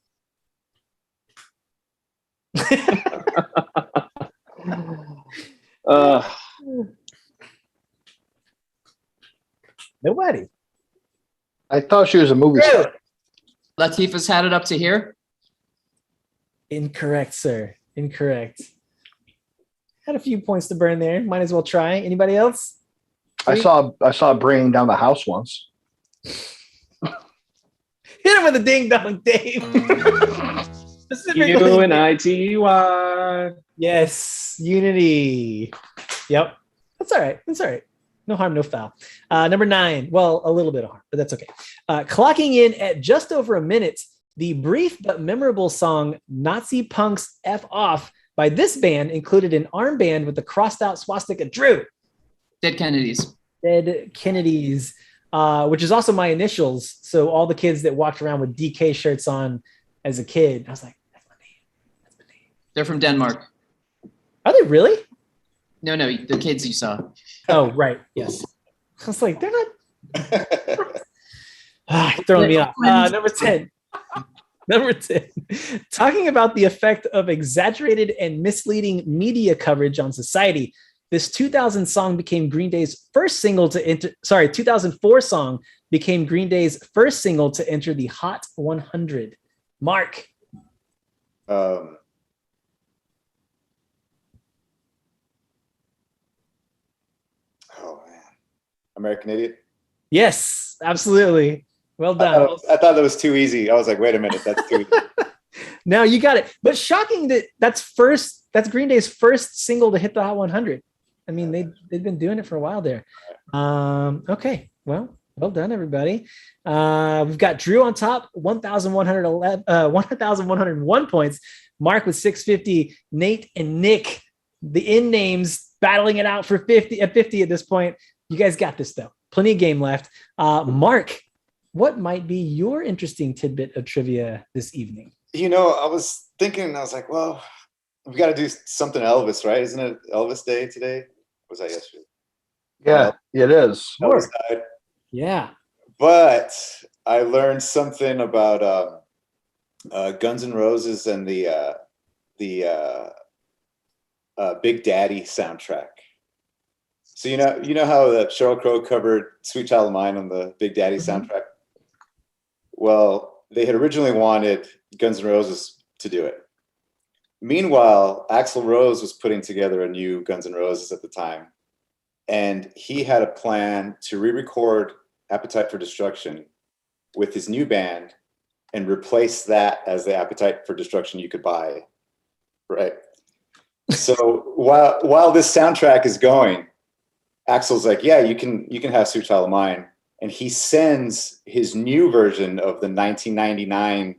[SPEAKER 2] Nobody.
[SPEAKER 8] I thought she was a movie star.
[SPEAKER 9] Latifah's had it up to here.
[SPEAKER 2] Incorrect, sir. Incorrect. Had a few points to burn there. Might as well try. Anybody else?
[SPEAKER 8] I saw Bringing Down the House once.
[SPEAKER 2] Hit him with a ding dong, Dave. Specifically.
[SPEAKER 6] UNITY.
[SPEAKER 2] Yes, Unity. Yep. That's all right. That's all right. No harm, no foul. Number 9. Well, a little bit of harm, but that's okay. Clocking in at just over a minute, the brief but memorable song Nazi Punks F Off by this band included an armband with the crossed out swastika. Drew.
[SPEAKER 9] Dead Kennedys.
[SPEAKER 2] Dead Kennedys, which is also my initials. So all the kids that walked around with DK shirts on as a kid, I was like, that's my name. That's my name.
[SPEAKER 9] They're from Denmark.
[SPEAKER 2] Are they really?
[SPEAKER 9] No, the kids you saw.
[SPEAKER 2] Oh, right. Yes. I was like, they're not throwing me off. Number 10. Number 10. Talking about the effect of exaggerated and misleading media coverage on society. This 2000 song became Green Day's first single to enter. 2004 song became Green Day's first single to enter the Hot 100. Mark.
[SPEAKER 7] Oh man, American Idiot.
[SPEAKER 2] Yes, absolutely. Well done.
[SPEAKER 7] I thought that was too easy. I was like, wait a minute, that's too easy.
[SPEAKER 2] No, you got it. But shocking that that's Green Day's first single to hit the Hot 100. I mean, they've been doing it for a while there. Okay, well done, everybody. We've got Drew on top, 1,101 points. Mark with 650. Nate and Nick, the in names, battling it out for 50 at this point. You guys got this though. Plenty of game left. Mark, what might be your interesting tidbit of trivia this evening?
[SPEAKER 7] I was thinking, I was like, well, we got to do something Elvis, right? Isn't it Elvis Day today? Or was that yesterday?
[SPEAKER 8] Yeah, it is.
[SPEAKER 7] Elvis died.
[SPEAKER 2] Yeah.
[SPEAKER 7] But I learned something about Guns N' Roses and the Big Daddy soundtrack. So you know how Sheryl Crow covered "Sweet Child of Mine" on the Big Daddy soundtrack. Well, they had originally wanted Guns N' Roses to do it. Meanwhile, Axl Rose was putting together a new Guns N' Roses at the time, and he had a plan to re-record Appetite for Destruction with his new band and replace that as the Appetite for Destruction you could buy, right? So while this soundtrack is going, Axl's like, yeah, you can have Sweet Child of Mine, and he sends his new version of the 1999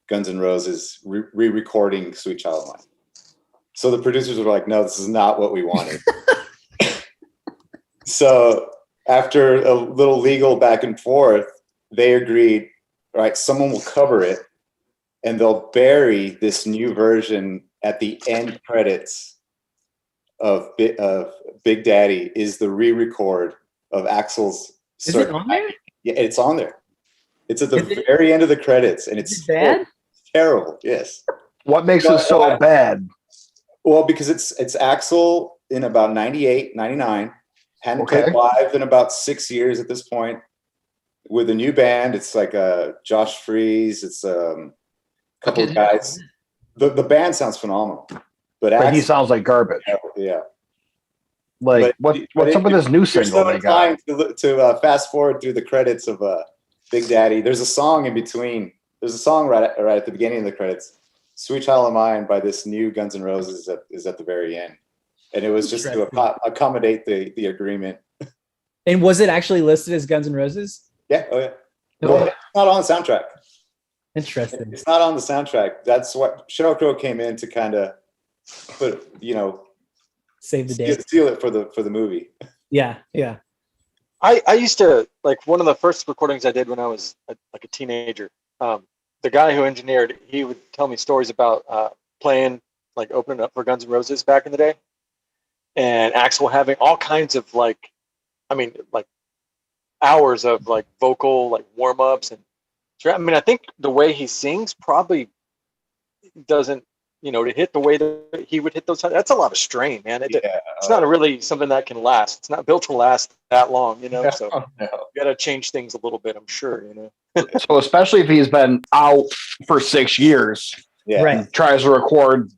[SPEAKER 7] Guns N' Roses re-recording Sweet Child of Mine. So the producers were like, no, this is not what we wanted. So after a little legal back and forth, they agreed, all right, someone will cover it and they'll bury this new version at the end credits of Big Daddy is the re-record of Axl's.
[SPEAKER 2] Is it on there?
[SPEAKER 7] Yeah, it's on there. It's at the very end of the credits, and it's
[SPEAKER 2] bad.
[SPEAKER 7] Terrible. Yes.
[SPEAKER 8] What makes it so bad?
[SPEAKER 7] Well, because it's Axl in about 98, 99. Hadn't played live in about 6 years at this point. With a new band, it's like Josh Freese. It's a couple of guys. The band sounds phenomenal, but
[SPEAKER 8] he sounds like garbage.
[SPEAKER 7] Yeah.
[SPEAKER 8] Like what's up with this new single they got?
[SPEAKER 7] To fast forward through the credits of Big Daddy. There's a song in between. There's a song right at the beginning of the credits. Sweet Child of Mine by this new Guns N' Roses is at the very end. And it was just to accommodate the agreement.
[SPEAKER 2] And was it actually listed as Guns N' Roses?
[SPEAKER 7] Yeah. Oh, yeah. Well, it's not on the soundtrack.
[SPEAKER 2] Interesting.
[SPEAKER 7] It's not on the soundtrack. That's what Sheryl Crow came in to kind of put,
[SPEAKER 2] save the day.
[SPEAKER 7] Steal it for the movie.
[SPEAKER 2] Yeah. Yeah.
[SPEAKER 5] I used to, like, one of the first recordings I did when I was like a teenager. The guy who engineered, he would tell me stories about playing, like, opening up for Guns N' Roses back in the day, and Axl having all kinds of like hours of like vocal like warm ups, and I think the way he sings probably doesn't, to hit the way that he would hit those. That's a lot of strain, man. It's not really something that can last. It's not built to last that long, So you got to change things a little bit, I'm sure,
[SPEAKER 8] So especially if he's been out for 6 years,
[SPEAKER 2] right?
[SPEAKER 8] Tries to record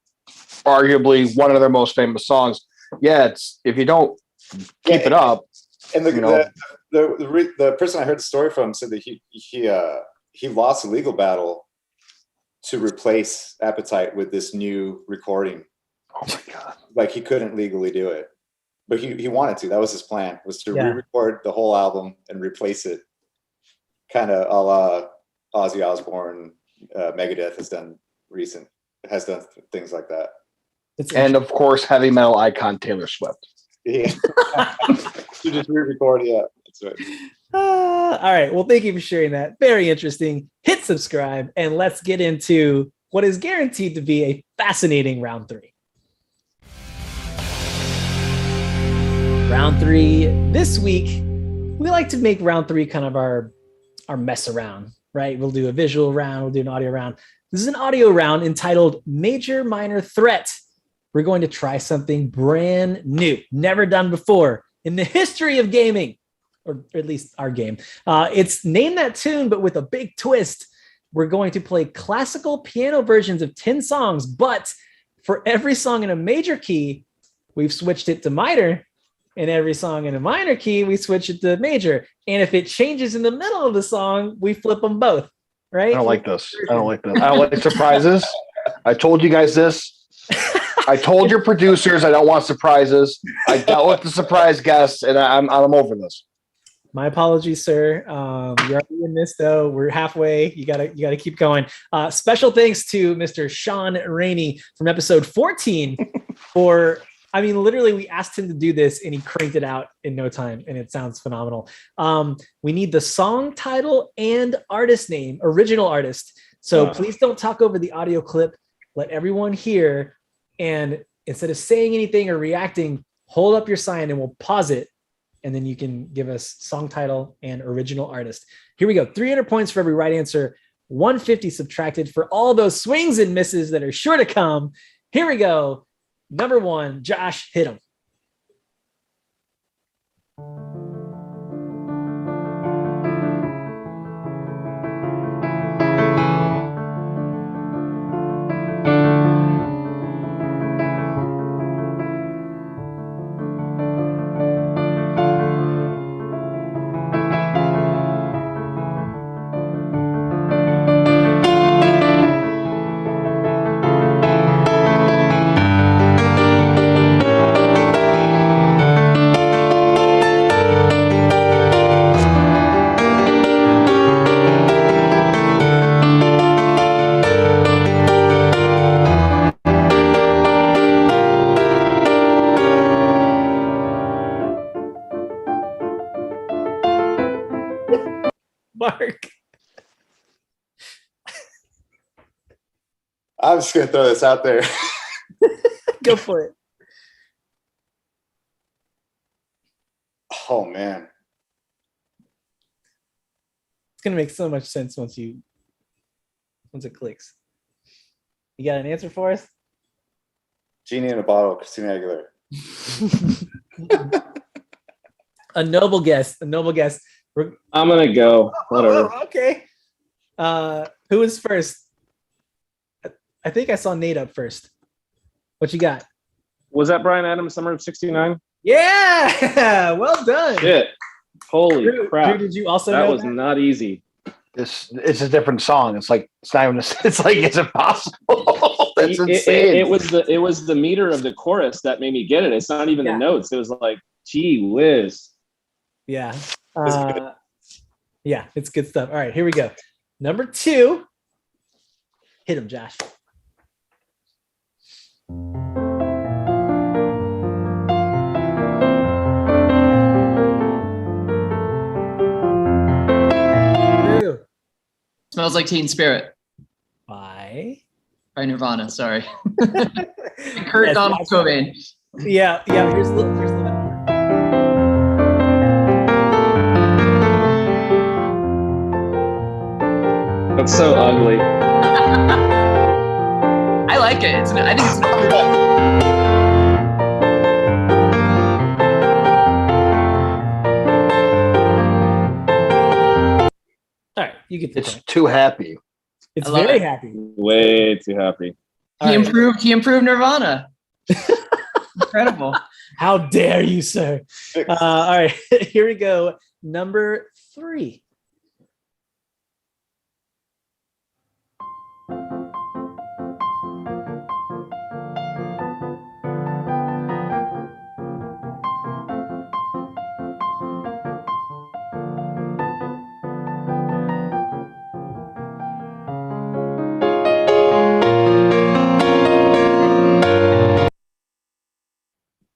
[SPEAKER 8] arguably one of their most famous songs. Yeah, it's if you don't keep it up.
[SPEAKER 7] And the person I heard the story from said that he lost a legal battle to replace Appetite with this new recording.
[SPEAKER 8] Oh my God!
[SPEAKER 7] Like he couldn't legally do it, but he wanted to. That was his plan, was to re-record the whole album and replace it, kind of a la Ozzy Osbourne, Megadeth has done things like that.
[SPEAKER 8] And of course, heavy metal icon Taylor Swift.
[SPEAKER 7] Yeah, you just re-record. Yeah, that's right.
[SPEAKER 2] All right. Well, thank you for sharing that. Very interesting. Hit subscribe and let's get into what is guaranteed to be a fascinating round 3. Round 3 this week. We like to make round 3 kind of our mess around, right? We'll do a visual round. We'll do an audio round. This is an audio round entitled Major Minor Threat. We're going to try something brand new, never done before in the history of gaming, or at least our game. It's Name That Tune, but with a big twist. We're going to play classical piano versions of 10 songs, but for every song in a major key, we've switched it to minor, and every song in a minor key, we switch it to major. And if it changes in the middle of the song, we flip them both, right?
[SPEAKER 8] I don't like this. I don't like surprises. I told you guys this. I told your producers I don't want surprises. I dealt with the surprise guests, and I'm over this.
[SPEAKER 2] My apologies, sir. You're already in this, though. We're halfway. You gotta keep going. Special thanks to Mr. Sean Rainey from episode 14 for. I mean, literally, we asked him to do this, and he cranked it out in no time, and it sounds phenomenal. We need the song title and artist name, original artist. So please don't talk over the audio clip. Let everyone hear. And instead of saying anything or reacting, hold up your sign and we'll pause it. And then you can give us song title and original artist. Here we go. 300 points for every right answer. 150 subtracted for all those swings and misses that are sure to come. Here we go. Number 1, Josh, hit him. Mark.
[SPEAKER 7] I'm just gonna throw this out there.
[SPEAKER 2] Go for it.
[SPEAKER 7] Oh man.
[SPEAKER 2] It's gonna make so much sense once it clicks. You got an answer for us?
[SPEAKER 7] Genie in a Bottle, Christina Aguilera.
[SPEAKER 2] A noble guess. A noble guess.
[SPEAKER 6] I'm gonna go. Whatever.
[SPEAKER 2] Oh, okay. Who was first? I think I saw Nate up first. What you got?
[SPEAKER 6] Was that Brian Adams' Summer of '69?
[SPEAKER 2] Yeah. Well done.
[SPEAKER 6] Shit. Holy
[SPEAKER 2] Drew,
[SPEAKER 6] crap.
[SPEAKER 2] Drew, did you also
[SPEAKER 6] That
[SPEAKER 2] know
[SPEAKER 6] was
[SPEAKER 2] that?
[SPEAKER 6] not easy.
[SPEAKER 8] It's a different song. It's not even. It's like it's impossible. That's insane.
[SPEAKER 6] It was the meter of the chorus that made me get it. It's not even the notes. It was like, gee whiz.
[SPEAKER 2] Yeah. Yeah, it's good stuff. All right, here we go. Number 2. Hit him, Josh. Drew.
[SPEAKER 9] Smells Like Teen Spirit
[SPEAKER 2] Bye.
[SPEAKER 9] by Nirvana. Sorry. Kurt
[SPEAKER 2] Yes,
[SPEAKER 9] Donald Cobain.
[SPEAKER 2] Yeah. Here's a little bit more.
[SPEAKER 6] That's so ugly.
[SPEAKER 9] I like it. I think it's an
[SPEAKER 2] All right, you get the
[SPEAKER 8] It's
[SPEAKER 2] point.
[SPEAKER 8] too happy.
[SPEAKER 2] It's
[SPEAKER 9] I love
[SPEAKER 2] very
[SPEAKER 9] it.
[SPEAKER 2] happy.
[SPEAKER 6] Way too happy.
[SPEAKER 2] All
[SPEAKER 9] He
[SPEAKER 2] right.
[SPEAKER 9] improved Nirvana. Incredible.
[SPEAKER 2] How dare you, sir? All right, here we go. Number 3.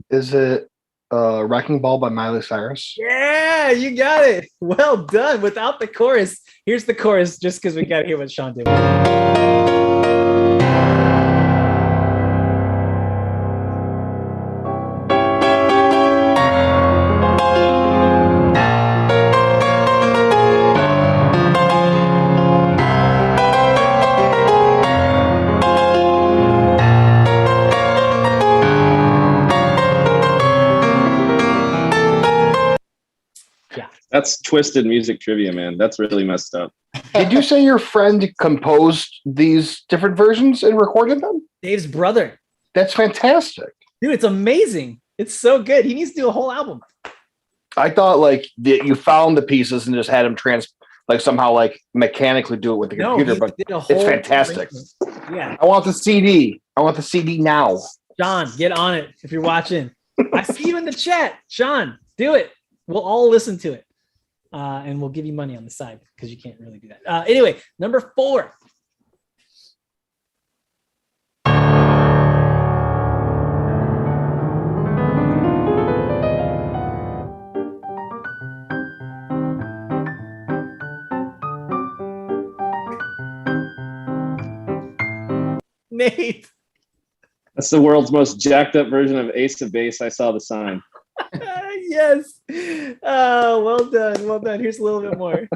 [SPEAKER 8] Is it Wrecking Ball by Miley Cyrus?
[SPEAKER 2] Yeah, you got it. Well done. Without the chorus. Here's the chorus, just because we got to hear what Sean did.
[SPEAKER 6] That's twisted music trivia, man. That's really messed up.
[SPEAKER 8] Did you say your friend composed these different versions and recorded them?
[SPEAKER 2] Dave's brother.
[SPEAKER 8] That's fantastic.
[SPEAKER 2] Dude, it's amazing. It's so good. He needs to do a whole album.
[SPEAKER 8] I thought like that you found the pieces and just had him somehow like mechanically do it with the computer,
[SPEAKER 2] he
[SPEAKER 8] but
[SPEAKER 2] did a
[SPEAKER 8] it's
[SPEAKER 2] whole
[SPEAKER 8] fantastic.
[SPEAKER 2] arrangement. Yeah.
[SPEAKER 8] I want the CD. I want the CD now.
[SPEAKER 2] John, get on it if you're watching. I see you in the chat. John, do it. We'll all listen to it. And we'll give you money on the side because you can't really do that. Anyway, number 4. Nate.
[SPEAKER 6] That's the world's most jacked up version of Ace of Base. I Saw the Sign.
[SPEAKER 2] Yes. Well done. Well done. Here's a little bit more.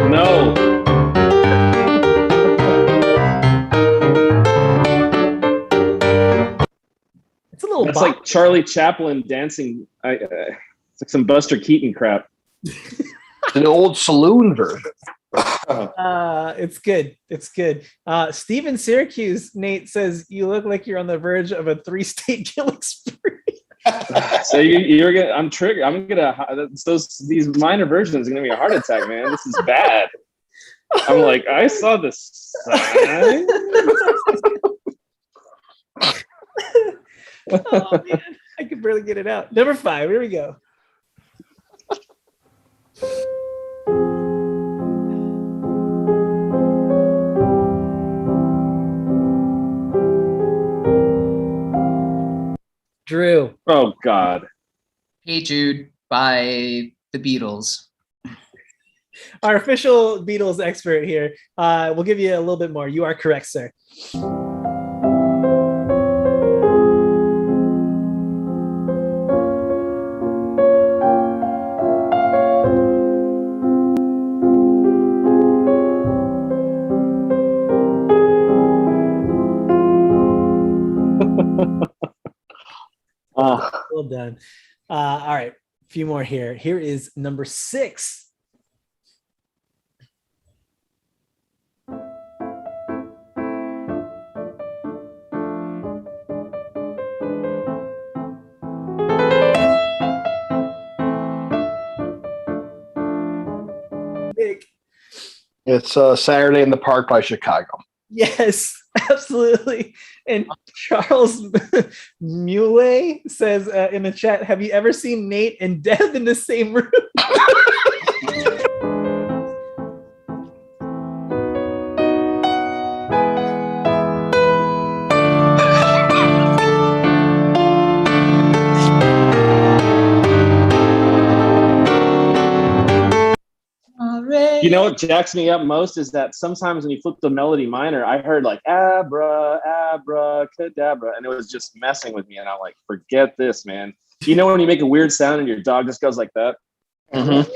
[SPEAKER 6] No.
[SPEAKER 2] It's a little
[SPEAKER 6] That's
[SPEAKER 2] bop.
[SPEAKER 6] like Charlie Chaplin dancing. It's like some Buster Keaton crap.
[SPEAKER 8] It's an old saloon version.
[SPEAKER 2] It's good. It's good. Steven Syracuse, Nate says you look like you're on the verge of a 3-state killing spree.
[SPEAKER 6] So you're gonna. I'm triggered. I'm gonna. These minor versions are gonna be a heart attack, man. This is bad. I'm like, I saw the sign.
[SPEAKER 2] Oh man, I could barely get it out. Number 5. Here we go. Drew.
[SPEAKER 6] Oh God.
[SPEAKER 9] Hey Jude by the Beatles.
[SPEAKER 2] Our official Beatles expert here. We'll give you a little bit more. You are correct, sir. Well done. All right, a few more here. Here is number 6. Nick.
[SPEAKER 8] It's Saturday in the Park by Chicago.
[SPEAKER 2] Yes, absolutely. And Charles Muley says in the chat, have you ever seen Nate and Deb in the same room?
[SPEAKER 6] You know what jacks me up most is that sometimes when you flip the melody minor, I heard like abra, abracadabra, and it was just messing with me. And I'm like, forget this, man. You know when you make a weird sound and your dog just goes like that?
[SPEAKER 8] Mm-hmm.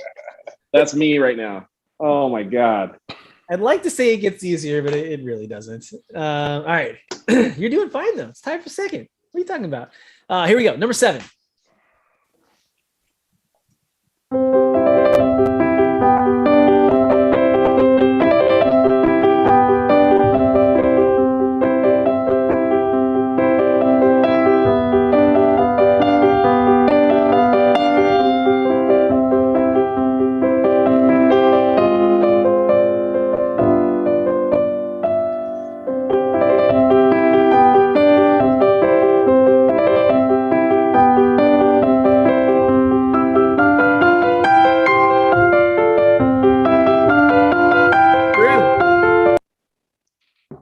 [SPEAKER 6] That's me right now. Oh my God.
[SPEAKER 2] I'd like to say it gets easier, but it really doesn't. All right. You're doing fine, though. It's tied for second. What are you talking about? Here we go. Number 7.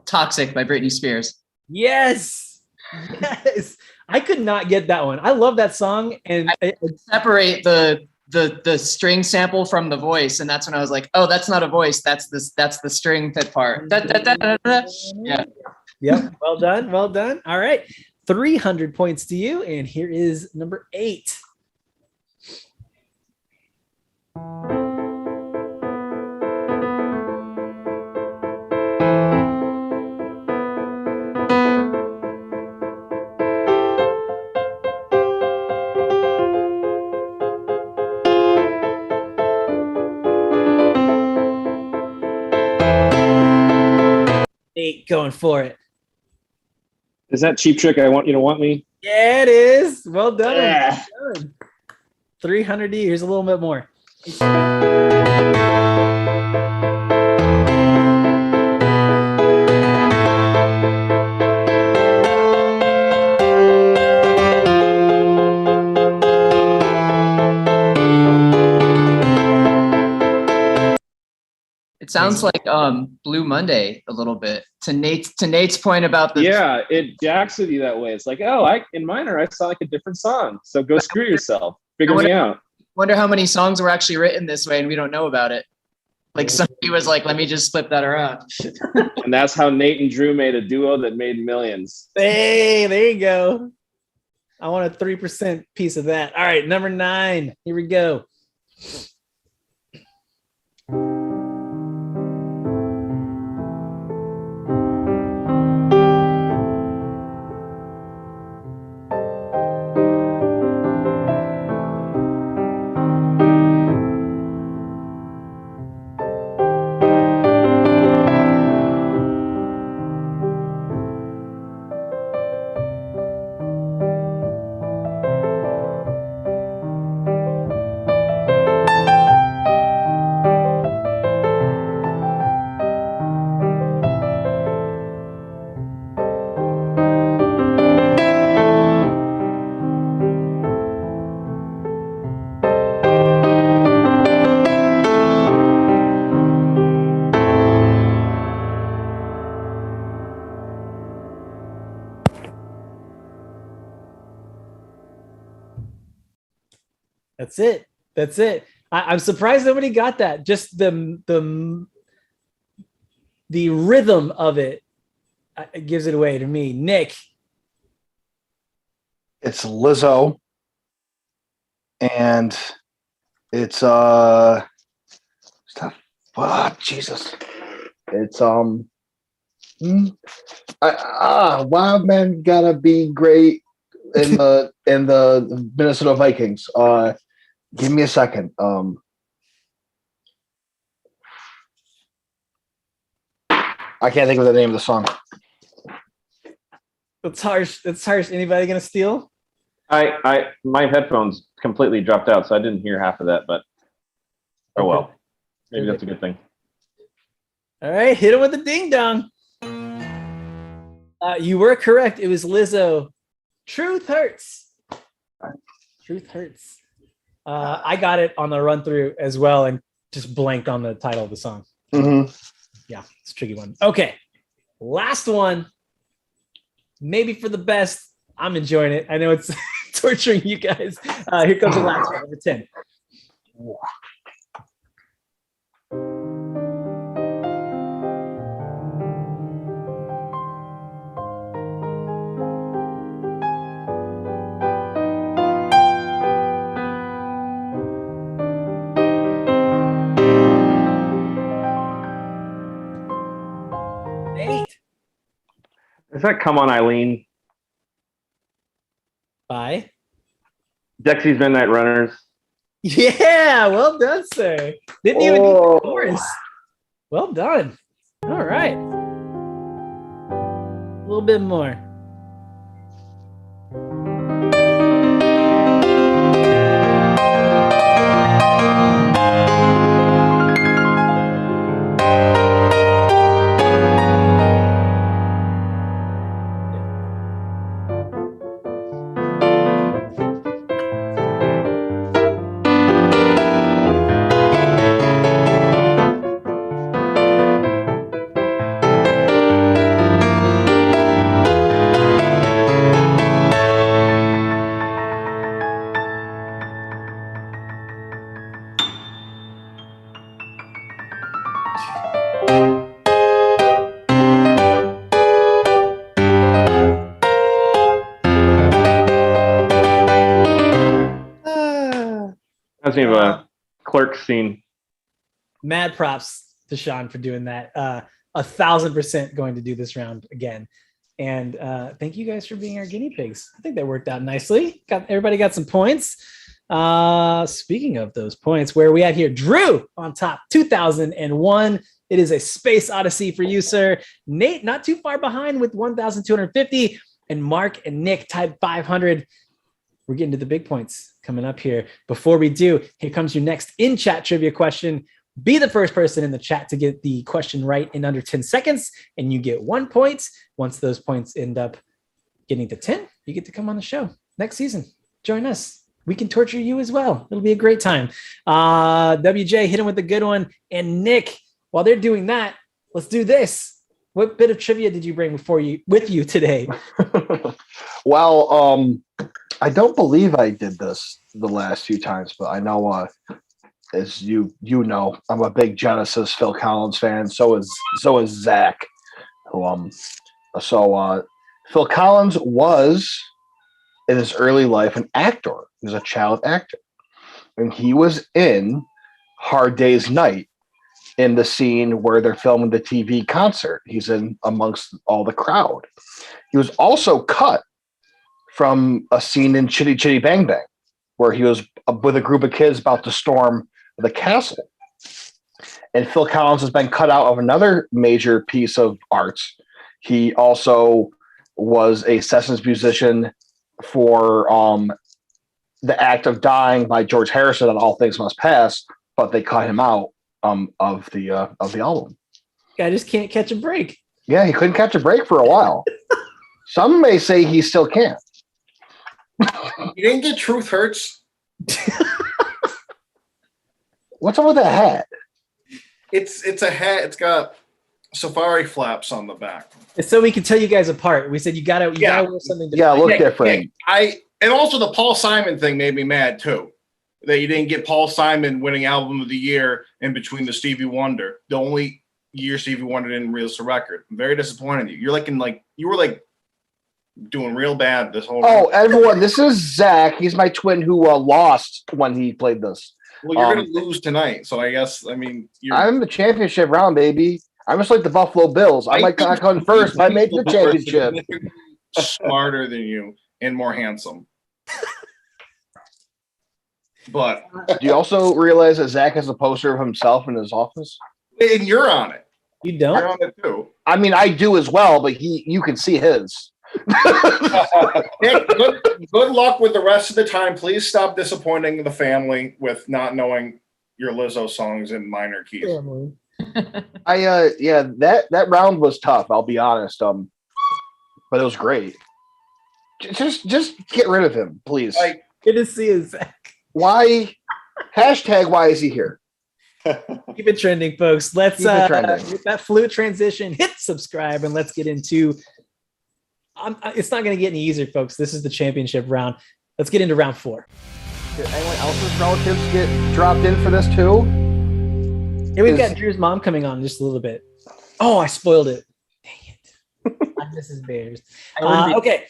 [SPEAKER 9] Toxic by Britney Spears.
[SPEAKER 2] Yes. Yes. I could not get that one. I love that song. And
[SPEAKER 9] Separate the string sample from the voice, and that's when I was like, oh, that's not a voice. That's the string that part. Yeah.
[SPEAKER 2] Yep. Well done. Well done. All right. 300 points to you. And here is number 8. Eight, going for it.
[SPEAKER 6] Is that Cheap Trick? I Want You to Want Me?
[SPEAKER 2] Yeah, it is. Well done.
[SPEAKER 6] Yeah.
[SPEAKER 2] Well done. 300 to you. Here's a little bit more.
[SPEAKER 9] It sounds like Blue Monday a little bit. To Nate's point about the
[SPEAKER 6] Yeah, it jacks with you that way. It's like, oh, in minor, I sound like a different song. So go screw yourself. Figure me out.
[SPEAKER 9] Wonder how many songs were actually written this way and we don't know about it. Like somebody was like, let me just flip that around.
[SPEAKER 6] And that's how Nate and Drew made a duo that made millions.
[SPEAKER 2] Hey, there you go. I want a 3% piece of that. All right, number 9. Here we go. That's it. That's it. I'm surprised nobody got that. Just the rhythm of it gives it away to me. Nick.
[SPEAKER 8] It's Lizzo, and it's Jesus. It's Wild Man Gotta Be Great in the Minnesota Vikings. Give me a second. I can't think of the name of the song.
[SPEAKER 2] It's harsh. It's harsh. Anybody gonna steal?
[SPEAKER 6] My headphones completely dropped out, so I didn't hear half of that. But oh well, maybe that's a good thing.
[SPEAKER 2] All right, hit him with the ding dong. You were correct. It was Lizzo. Truth hurts. Truth hurts. I got it on the run through as well, and just blanked on the title of the song.
[SPEAKER 8] Mm-hmm.
[SPEAKER 2] Yeah, it's a tricky one. Okay, last one. Maybe for the best. I'm enjoying it. I know it's torturing you guys. Here comes the last one, number 10.
[SPEAKER 6] Is that Come On Eileen?
[SPEAKER 2] Bye.
[SPEAKER 6] Dexy's Midnight Runners.
[SPEAKER 2] Yeah, well done, sir. Didn't even need the chorus. Well done. All right. A little bit more.
[SPEAKER 6] Reminds me of a Clerk scene.
[SPEAKER 2] Mad props to Sean for doing that. 1,000% going to do this round again. And thank you guys for being our guinea pigs. I think that worked out nicely. Everybody got some points. Speaking of those points, where are we at here? Drew on top, 2001. It is a space odyssey for you, sir. Nate, not too far behind with 1,250. And Mark and Nick tied 500. We're getting to the big points coming up here. Before we do, here comes your next in-chat trivia question. Be the first person in the chat to get the question right in under 10 seconds, and you get 1 point. Once those points end up getting to 10, you get to come on the show next season. Join us. We can torture you as well. It'll be a great time. WJ, hit him with a good one. And Nick, while they're doing that, let's do this. What bit of trivia did you bring with you today?
[SPEAKER 8] Well, I don't believe I did this the last few times, but I know, as you know, I'm a big Genesis Phil Collins fan. So is Zach. Phil Collins was in his early life an actor. He was a child actor, and he was in Hard Day's Night in the scene where they're filming the TV concert. He's in amongst all the crowd. He was also cut from a scene in Chitty Chitty Bang Bang, where he was with a group of kids about to storm the castle. And Phil Collins has been cut out of another major piece of arts. He also was a sessions musician for The Act of Dying by George Harrison on All Things Must Pass, but they cut him out of the album.
[SPEAKER 2] Guy just can't catch a break.
[SPEAKER 8] Yeah, he couldn't catch a break for a while. Some may say he still can't.
[SPEAKER 10] You didn't get Truth Hurts?
[SPEAKER 8] What's up with that hat?
[SPEAKER 10] It's a hat. It's got safari flaps on the back.
[SPEAKER 2] It's so we can tell you guys apart. We said you gotta wear something different.
[SPEAKER 8] Yeah, look different.
[SPEAKER 10] And also the Paul Simon thing made me mad too. that you didn't get Paul Simon winning album of the year in between the Stevie Wonder. The only year Stevie Wonder didn't release a record. I'm very disappointed in you. You were like doing real bad this whole.
[SPEAKER 8] Oh, everyone, this is Zach. He's my twin who lost when he played this.
[SPEAKER 10] Well, you're gonna lose tonight, so I guess
[SPEAKER 8] I'm the championship round, baby. I'm just like the Buffalo Bills. I might come first, but I made the championship.
[SPEAKER 10] Smarter than you and more handsome. But
[SPEAKER 8] do you also realize that Zach has a poster of himself in his office?
[SPEAKER 10] And you're on it.
[SPEAKER 2] You don't?
[SPEAKER 10] You're on it too.
[SPEAKER 8] I mean, I do as well, but you can see his.
[SPEAKER 10] Nick, good luck with the rest of the time. Please stop disappointing the family with not knowing your Lizzo songs in minor keys.
[SPEAKER 8] That round was tough, I'll be honest. But it was great. Just get rid of him, please.
[SPEAKER 2] Good to see you, Zach.
[SPEAKER 8] Why? Hashtag why is he here?
[SPEAKER 2] Keep it trending, folks. Let's with that flute transition, hit subscribe and let's get into it's not going to get any easier, folks. This is the championship round. Let's get into round 4.
[SPEAKER 8] Did anyone else's relatives get dropped in for this too?
[SPEAKER 2] Yeah, we've got Drew's mom coming on in just a little bit. Oh, I spoiled it. Dang it. I'm Mrs. Bears. Okay.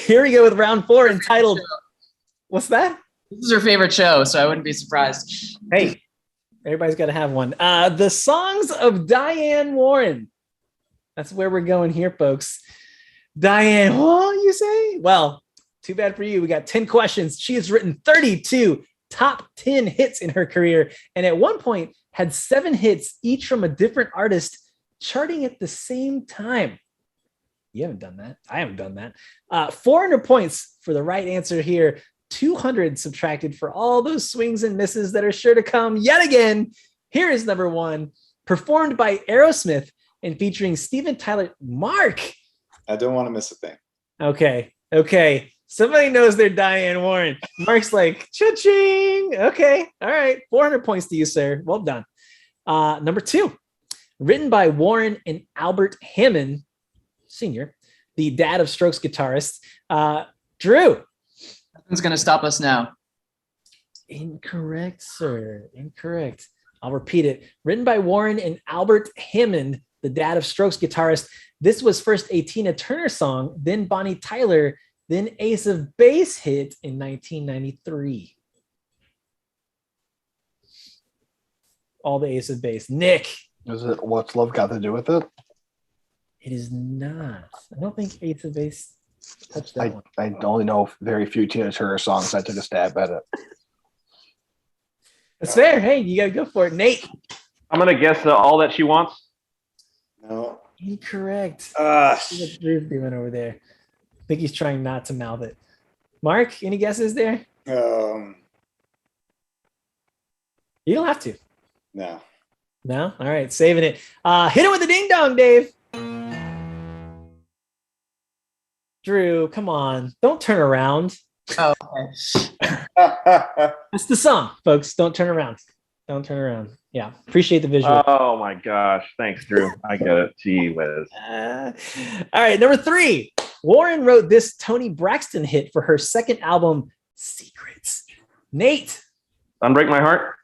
[SPEAKER 2] Here we go with round 4 entitled, what's that?
[SPEAKER 9] This is her favorite show, so I wouldn't be surprised.
[SPEAKER 2] Hey, everybody's got to have one. The Songs of Diane Warren. That's where we're going here, folks. Diane, what you say? Well, too bad for you. We got 10 questions. She has written 32 top 10 hits in her career, and at one point had 7 hits, each from a different artist, charting at the same time. You haven't done that. I haven't done that. 400 points for the right answer here. 200 subtracted for all those swings and misses that are sure to come yet again. Here is number 1, performed by Aerosmith and featuring Steven Tyler. Mark.
[SPEAKER 7] I don't want to miss a thing.
[SPEAKER 2] Okay. Somebody knows they're Diane Warren. Mark's like, cha-ching. Okay. All right. 400 points to you, sir. Well done. Number 2, written by Warren and Albert Hammond Sr., the dad of Strokes guitarist. Drew.
[SPEAKER 9] Nothing's going to stop us now.
[SPEAKER 2] Incorrect, sir. Incorrect. I'll repeat it. Written by Warren and Albert Hammond, the dad of Strokes guitarist. This was first a Tina Turner song, then Bonnie Tyler, then Ace of Base hit in 1993. All the Ace of Base. Nick.
[SPEAKER 8] Is it What's Love Got to Do with it?
[SPEAKER 2] It is not. I don't think Ace of Base touched that one.
[SPEAKER 8] I only know very few Tina Turner songs. I took a stab at it.
[SPEAKER 2] That's fair. Hey, you got to go for it. Nate.
[SPEAKER 6] I'm going to guess All That She Wants.
[SPEAKER 7] No.
[SPEAKER 2] Incorrect. What Drew's doing over there? I think he's trying not to mouth it. Mark, any guesses there?
[SPEAKER 7] You
[SPEAKER 2] don't have to.
[SPEAKER 7] No.
[SPEAKER 2] No? All right, saving it. Hit it with a ding dong, Dave. Drew, come on. Don't turn around.
[SPEAKER 9] Oh, okay.
[SPEAKER 2] That's the song, folks. Don't turn around. Don't turn around. Yeah, appreciate the visual.
[SPEAKER 6] Oh my gosh. Thanks, Drew. I get it. Gee whiz.
[SPEAKER 2] All right, number 3. Warren wrote this Toni Braxton hit for her second album, Secrets. Nate.
[SPEAKER 6] Unbreak My Heart.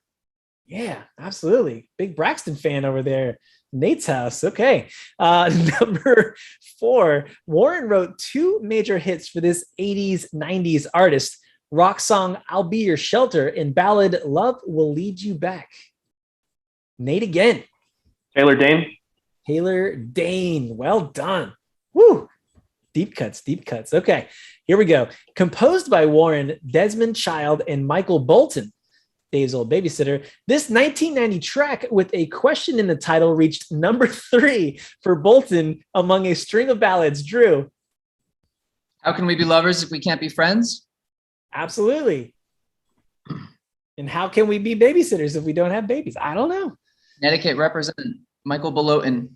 [SPEAKER 2] Yeah, absolutely. Big Braxton fan over there. Nate's house. Okay. Number 4. Warren wrote 2 major hits for this 80s, 90s artist. Rock song, I'll Be Your Shelter, and ballad, Love Will Lead You Back. Nate again.
[SPEAKER 6] Taylor Dane.
[SPEAKER 2] Taylor Dane. Well done. Woo. Deep cuts. Okay, here we go. Composed by Warren, Desmond Child, and Michael Bolton, Dave's old babysitter, this 1990 track with a question in the title reached number 3 for Bolton among a string of ballads. Drew.
[SPEAKER 9] How can we be lovers if we can't be friends?
[SPEAKER 2] Absolutely. And how can we be babysitters if we don't have babies? I don't know.
[SPEAKER 9] Connecticut represent Michael Bolotin.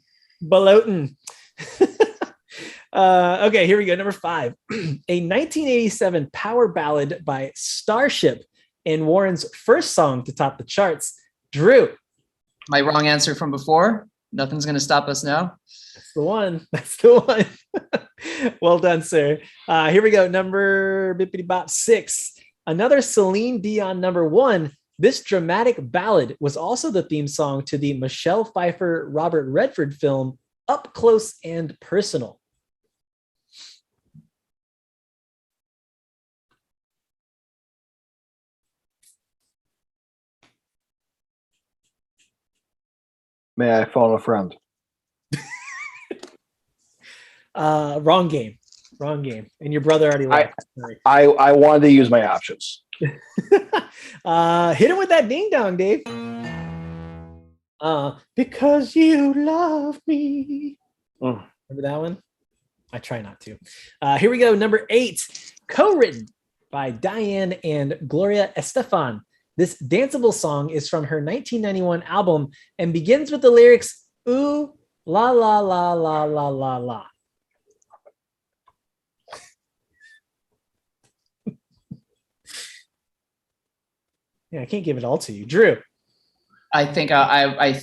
[SPEAKER 2] Okay, here we go. Number 5, a 1987 power ballad by Starship and Warren's first song to top the charts. Drew.
[SPEAKER 9] My wrong answer from before. Nothing's going to stop us now.
[SPEAKER 2] That's the one. Well done, sir. Here we go. Number 6, Another Celine Dion #1. This dramatic ballad was also the theme song to the Michelle Pfeiffer, Robert Redford film Up Close and Personal.
[SPEAKER 8] May I phone a friend?
[SPEAKER 2] Wrong game. Wrong game. And your brother already left. Sorry.
[SPEAKER 8] I wanted to use my options.
[SPEAKER 2] Hit him with that ding dong, Dave. Because you love me. Remember that one? I try not to. Here we go. #8, co-written by Diane and Gloria Estefan. This danceable song is from her 1991 album and begins with the lyrics, ooh, la, la, la, la, la, la, la. Yeah, I can't give it all to you. Drew.
[SPEAKER 9] I think I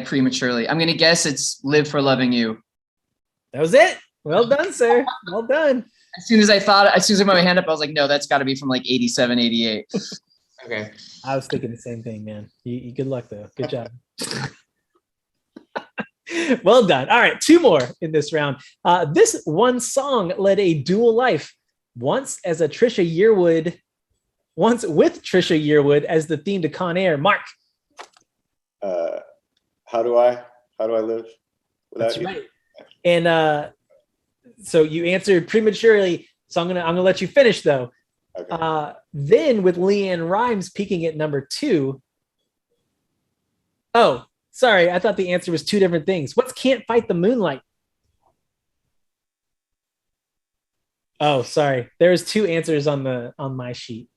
[SPEAKER 9] prematurely. I'm gonna guess it's "Live for Loving You."
[SPEAKER 2] That was it. Well done, sir. Well done.
[SPEAKER 9] As soon as I put my hand up, I was like, no, that's got to be from like 87, 88. Okay.
[SPEAKER 2] I was thinking the same thing, man. You good luck though. Good job. Well done. All right, 2 more in this round. This one song led a dual life. Once with Trisha Yearwood as the theme to Con Air. Mark.
[SPEAKER 7] How do I live without
[SPEAKER 2] That's
[SPEAKER 7] you?
[SPEAKER 2] right. And so you answered prematurely. So I'm gonna let you finish though. Okay. Then with Leanne Rimes peaking at #2. Oh, sorry. I thought the answer was 2 different things. What's Can't Fight the Moonlight? Oh, sorry. There's 2 answers on my sheet.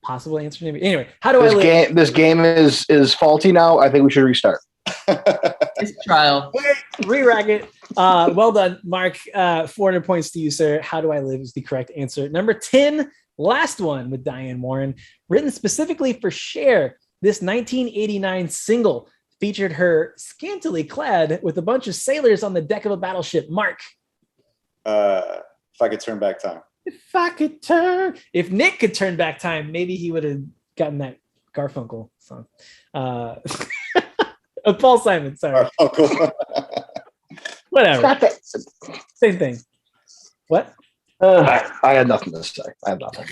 [SPEAKER 2] Possible answer maybe. Anyway, how do I live?
[SPEAKER 8] This game is faulty now. I think we should restart.
[SPEAKER 9] It's a trial.
[SPEAKER 2] Okay, re-rack it. Well done, Mark. 400 points to you, sir. How do I live is the correct answer. #10, last one with Diane Warren, written specifically for Cher. This 1989 single featured her scantily clad with a bunch of sailors on the deck of a battleship. Mark.
[SPEAKER 7] If I could turn back time.
[SPEAKER 2] If Nick could turn back time, maybe he would have gotten that Garfunkel song. Paul Simon, sorry. Whatever. Same thing. What?
[SPEAKER 8] I had nothing to say. I have nothing.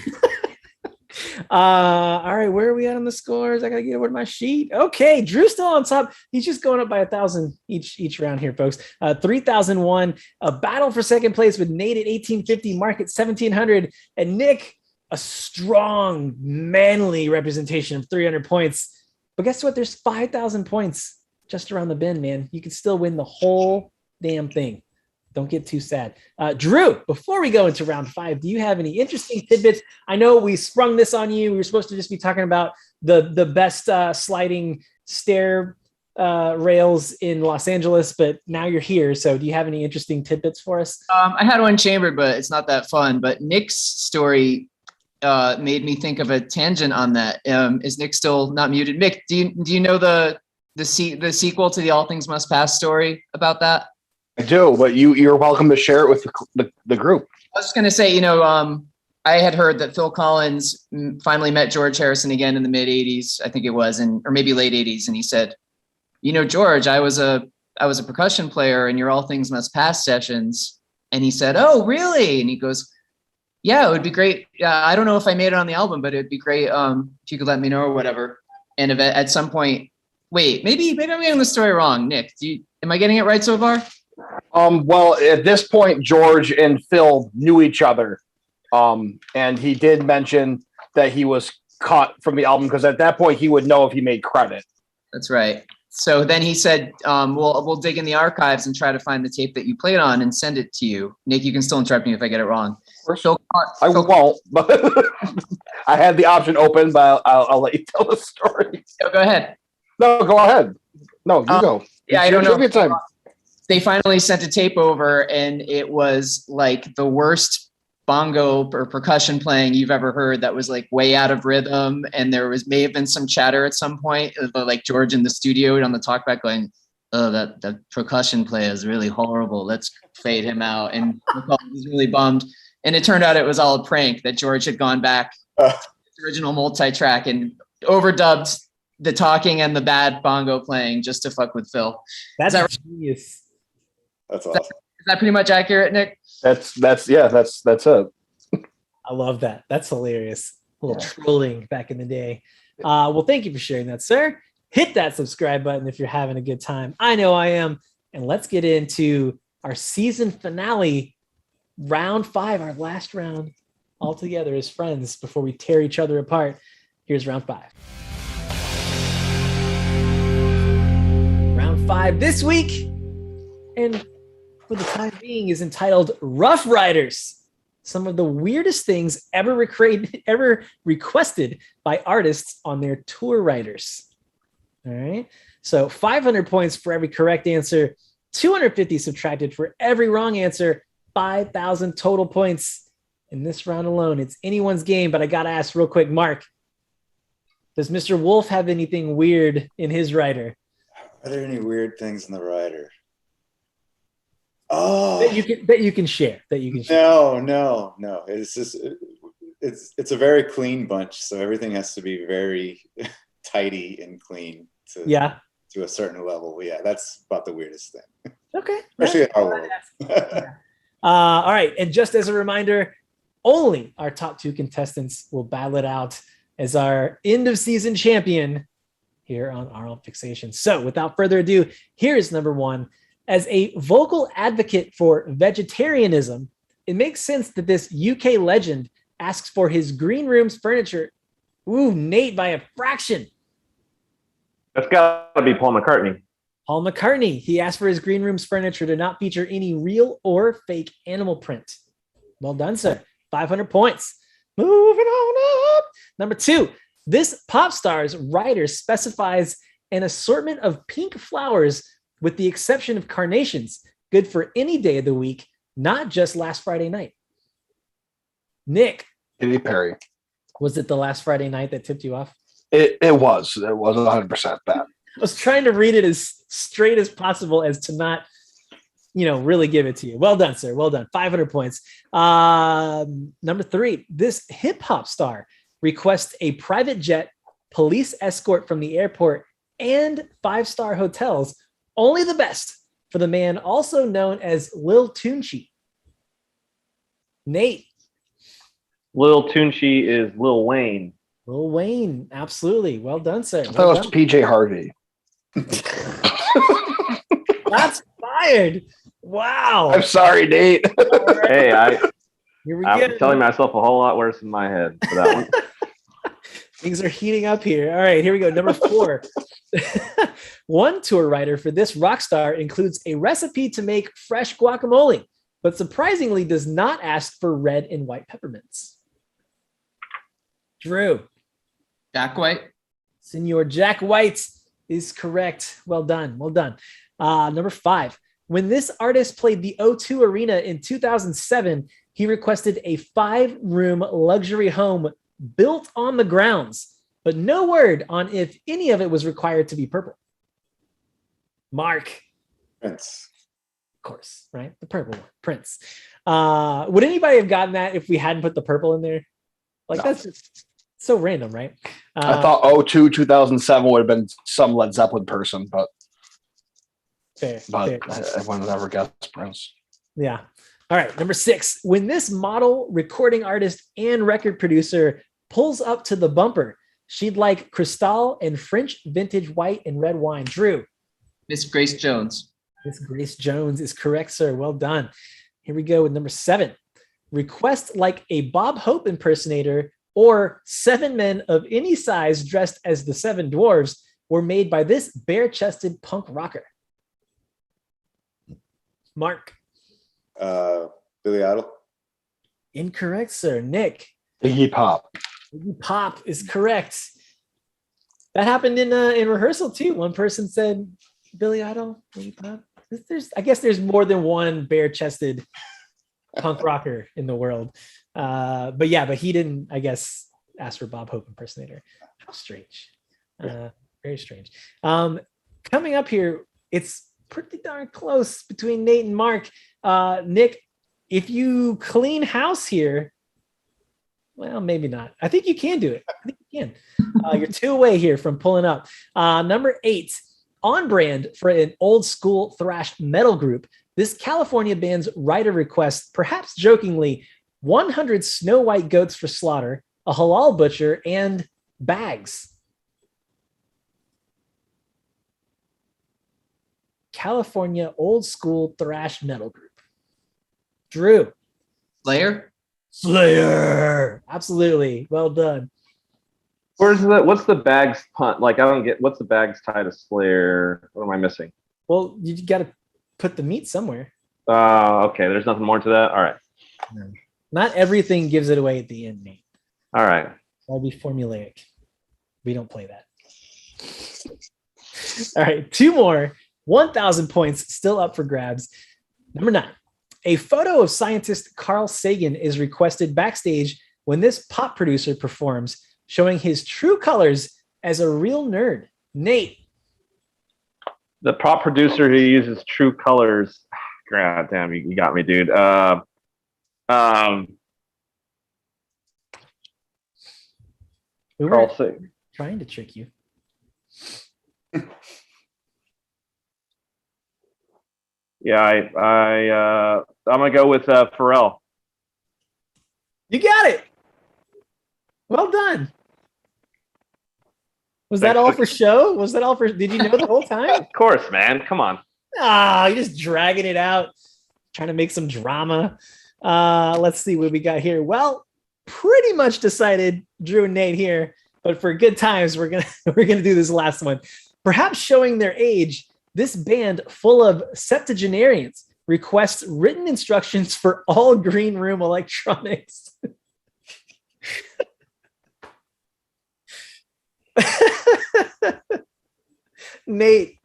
[SPEAKER 2] All right, where are we at on the scores? I gotta get over to my sheet. Okay, Drew's still on top. He's just going up by 1,000 each round here, folks. 3001. A battle for second place with Nate at 1850, Mark at 1700, and Nick, a strong, manly representation of 300 points. But guess what? There's 5,000 points just around the bend, man. You can still win the whole damn thing. Don't get too sad. Drew, before we go into round 5, do you have any interesting tidbits? I know we sprung this on you. We were supposed to just be talking about the best sliding stair rails in Los Angeles, but now you're here. So do you have any interesting tidbits for us?
[SPEAKER 9] I had one chambered, but it's not that fun. But Nick's story made me think of a tangent on that. Is Nick still not muted? Nick, do you know the sequel to the All Things Must Pass story about that?
[SPEAKER 8] I do, but you're welcome to share it with the group.
[SPEAKER 9] I was just going to say, I had heard that Phil Collins finally met George Harrison again in the mid 80s, I think it was, or maybe late 80s. And he said, George, I was a percussion player in your All Things Must Pass sessions. And he said, oh, really? And he goes, yeah, it would be great. I don't know if I made it on the album, but it'd be great if you could let me know or whatever. And if at some point, wait, maybe I'm getting the story wrong. Nick, am I getting it right so far?
[SPEAKER 8] Well, at this point, George and Phil knew each other. And he did mention that he was cut from the album because at that point he would know if he made credit.
[SPEAKER 9] That's right. So then he said, we'll dig in the archives and try to find the tape that you played on and send it to you. Nick, you can still interrupt me if I get it wrong.
[SPEAKER 8] I won't, but I had the option open, but I'll let you tell the story.
[SPEAKER 9] No, go ahead.
[SPEAKER 8] No, go ahead. No, you go.
[SPEAKER 9] Yeah,
[SPEAKER 8] I don't know. Time.
[SPEAKER 9] They finally sent a tape over, and it was like the worst bongo or percussion playing you've ever heard. That was like way out of rhythm, and there may have been some chatter at some point, like George in the studio on the talkback going, "Oh, that percussion player is really horrible. Let's fade him out." And Phil was really bummed. And it turned out it was all a prank that George had gone back to his original multi-track and overdubbed the talking and the bad bongo playing just to fuck with Phil.
[SPEAKER 2] That's
[SPEAKER 9] that
[SPEAKER 2] genius.
[SPEAKER 7] That's awesome.
[SPEAKER 9] Is that pretty much accurate, Nick?
[SPEAKER 8] That's it.
[SPEAKER 2] I love that. That's hilarious. A little trolling back in the day. Well, thank you for sharing that, sir. Hit that subscribe button if you're having a good time. I know I am. And let's get into our season finale, round 5, our last round all together as friends before we tear each other apart. Here's round 5. Round 5 this week, and for the time being, is entitled Rough Riders. Some of the weirdest things ever requested by artists on their tour riders. All right. So 500 points for every correct answer, 250 subtracted for every wrong answer, 5,000 total points in this round alone. It's anyone's game, but I got to ask real quick, Mark, does Mr. Wolfe have anything weird in his rider?
[SPEAKER 7] Are there any weird things in the rider? Oh,
[SPEAKER 2] that you can share.
[SPEAKER 7] No. It's just it's a very clean bunch, so everything has to be very tidy and clean to a certain level. Yeah, that's about the weirdest thing.
[SPEAKER 2] Okay,
[SPEAKER 7] especially in our world.
[SPEAKER 2] All right, and just as a reminder, only our top 2 contestants will battle it out as our end of season champion here on Aural Fixation. So, without further ado, here is number 1. As a vocal advocate for vegetarianism, it makes sense that this UK legend asks for his green room's furniture. Ooh, Nate, by a fraction.
[SPEAKER 6] That's got to be Paul McCartney.
[SPEAKER 2] Paul McCartney. He asked for his green room's furniture to not feature any real or fake animal print. Well done, sir. 500 points. Moving on up. Number 2. This pop star's writer specifies an assortment of pink flowers with the exception of carnations, good for any day of the week, not just last Friday night. Nick.
[SPEAKER 8] Katy Perry.
[SPEAKER 2] Was it the last Friday night that tipped you off?
[SPEAKER 8] It was 100% that.
[SPEAKER 2] I was trying to read it as straight as possible as to not, really give it to you. Well done, sir. Well done. 500 points. Number 3, this hip hop star requests a private jet, police escort from the airport, and 5-star hotels. Only the best for the man also known as Lil Tunechi. Nate.
[SPEAKER 6] Lil Tunechi is Lil Wayne.
[SPEAKER 2] Lil Wayne, absolutely. Well done, sir.
[SPEAKER 8] I thought it was PJ Harvey.
[SPEAKER 2] That's fired. Wow.
[SPEAKER 8] I'm sorry, Nate.
[SPEAKER 2] Right.
[SPEAKER 6] Hey,
[SPEAKER 2] I'm
[SPEAKER 6] telling myself a whole lot worse in my head for that one.
[SPEAKER 2] Things are heating up here. All right, here we go. Number 4. One tour writer for this rock star includes a recipe to make fresh guacamole, but surprisingly does not ask for red and white peppermints. Drew.
[SPEAKER 9] Jack White.
[SPEAKER 2] Senor Jack White is correct. Well done. Well done. Number 5. When this artist played the O2 Arena in 2007, he requested a 5-room luxury home built on the grounds, but no word on if any of it was required to be purple. Mark.
[SPEAKER 7] Prince.
[SPEAKER 2] Of course, right? The purple one, Prince. Would anybody have gotten that if we hadn't put the purple in there? Like, no. That's just so random, right?
[SPEAKER 8] I thought 2007 would have been some Led Zeppelin person, but
[SPEAKER 2] fair.
[SPEAKER 8] I would never guessed Prince.
[SPEAKER 2] Yeah. All right. Number 6. When this model, recording artist, and record producer pulls up to the bumper, she'd like Cristal and French vintage white and red wine. Drew.
[SPEAKER 9] Miss Grace Jones.
[SPEAKER 2] Miss Grace Jones is correct, sir. Well done. Here we go with number 7. Request like a Bob Hope impersonator or 7 men of any size dressed as the 7 dwarves were made by this bare-chested punk rocker. Mark.
[SPEAKER 7] Billy Idol.
[SPEAKER 2] Incorrect, sir. Nick.
[SPEAKER 8] Iggy Pop.
[SPEAKER 2] Iggy Pop is correct. That happened in rehearsal too. One person said Billy Idol, Iggy Pop. I guess there's more than one bare-chested punk rocker in the world. But he didn't, I guess, ask for Bob Hope impersonator. How strange. Very strange. Coming up here, it's pretty darn close between Nate and Mark. Nick, if you clean house here, well, maybe not. I think you can do it. I think you can. You're 2 away here from pulling up. Number 8, on brand for an old school thrash metal group. This California band's writer requests, perhaps jokingly, 100 snow white goats for slaughter, a halal butcher, and bags. California old school thrash metal group. Drew. Slayer. Absolutely. Well done.
[SPEAKER 6] What's the bags punt? Like, I don't get, what's the bags tie to Slayer? What am I missing?
[SPEAKER 2] Well, you got to put the meat somewhere.
[SPEAKER 6] Okay. There's nothing more to that. All right.
[SPEAKER 2] Not everything gives it away at the end, Nate.
[SPEAKER 6] All right.
[SPEAKER 2] I'll be formulaic. We don't play that. All right. 2 more. 1,000 points still up for grabs. Number 9. A photo of scientist Carl Sagan is requested backstage when this pop producer performs, showing his true colors as a real nerd. Nate.
[SPEAKER 6] The pop producer who uses true colors. God damn, you got me, dude.
[SPEAKER 2] We were
[SPEAKER 6] Carl Sagan.
[SPEAKER 2] trying to trick you.
[SPEAKER 6] Yeah, I'm gonna go with Pharrell.
[SPEAKER 2] You got it. Well done. Was that all for show? Was that all for? Did you know the whole time?
[SPEAKER 6] Of course, man. Come on.
[SPEAKER 2] You're just dragging it out, trying to make some drama. Let's see what we got here. Well, pretty much decided Drew and Nate here, but for good times, we're gonna do this last one. Perhaps showing their age, this band full of septuagenarians requests written instructions for all green room electronics. Nate.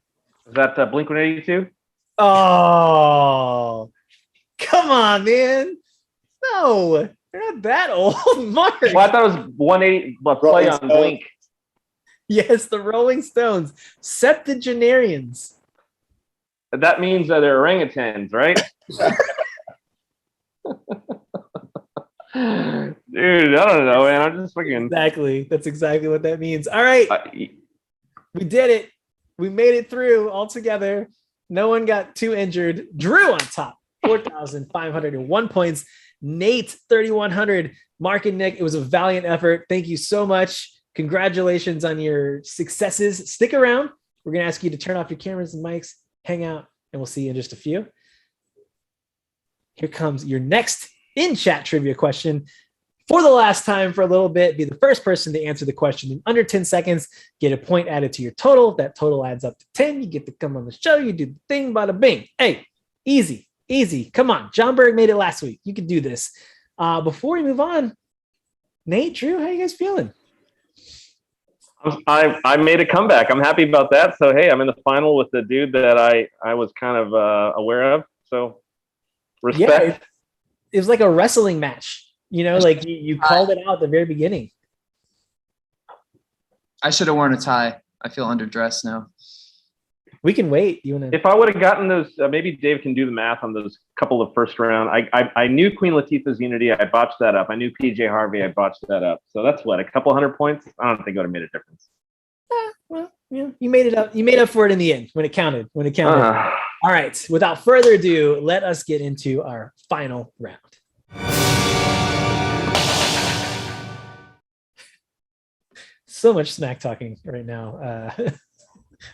[SPEAKER 6] Is that Blink-182?
[SPEAKER 2] Oh, come on, man. No, they're not that old. Mark.
[SPEAKER 6] Well, I thought it was 180, but play on Blink.
[SPEAKER 2] Yes, the Rolling Stones. Septuagenarians.
[SPEAKER 6] That means that they're orangutans, right? Dude, I don't know, man. I'm just fucking.
[SPEAKER 2] Exactly. That's exactly what that means. All right. We did it. We made it through all together. No one got too injured. Drew on top, 4,501 points. Nate, 3,100. Mark and Nick, it was a valiant effort. Thank you so much. Congratulations on your successes. Stick around. We're going to ask you to turn off your cameras and mics, hang out, and we'll see you in just a few. Here comes your next in-chat trivia question. For the last time for a little bit, be the first person to answer the question in under 10 seconds, get a point added to your total. That total adds up to 10. You get to come on the show. You do the thing, bada bing. Hey, easy, easy. Come on. John Berg made it last week. You can do this. Before we move on, Nate, Drew, how you guys feeling?
[SPEAKER 6] I made a comeback. I'm happy about that. So, hey, I'm in the final with the dude that I was kind of aware of. So, respect.
[SPEAKER 2] Yeah, it was like a wrestling match. You know, like you called it out at the very beginning.
[SPEAKER 9] I should have worn a tie. I feel underdressed now.
[SPEAKER 2] We can wait. You want to?
[SPEAKER 6] If I would have gotten those, maybe Dave can do the math on those couple of first round. I knew Queen Latifah's Unity. I botched that up. I knew PJ Harvey. I botched that up. So that's what, a couple 100 points. I don't think it would have made a difference.
[SPEAKER 2] Well, yeah, you made it up. You made up for it in the end when it counted. All right. Without further ado, let us get into our final round. So much smack talking right now.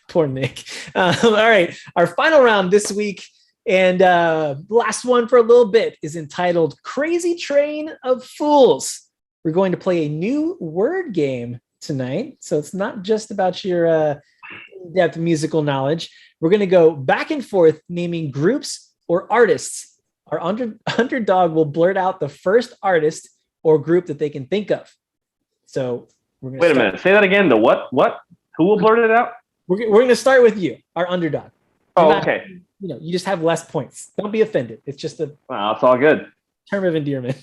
[SPEAKER 2] Poor Nick. All right. Our final round this week and last one for a little bit is entitled Crazy Train of Fools. We're going to play a new word game tonight. So it's not just about your in-depth musical knowledge. We're going to go back and forth naming groups or artists. Our underdog will blurt out the first artist or group that they can think of. So
[SPEAKER 6] wait a minute. Say that again. The what? What? Who will blurt it out?
[SPEAKER 2] We're going to start with you, our underdog.
[SPEAKER 6] Oh, okay.
[SPEAKER 2] You just have less points. Don't be offended. It's just a
[SPEAKER 6] Well, it's all good.
[SPEAKER 2] term of endearment.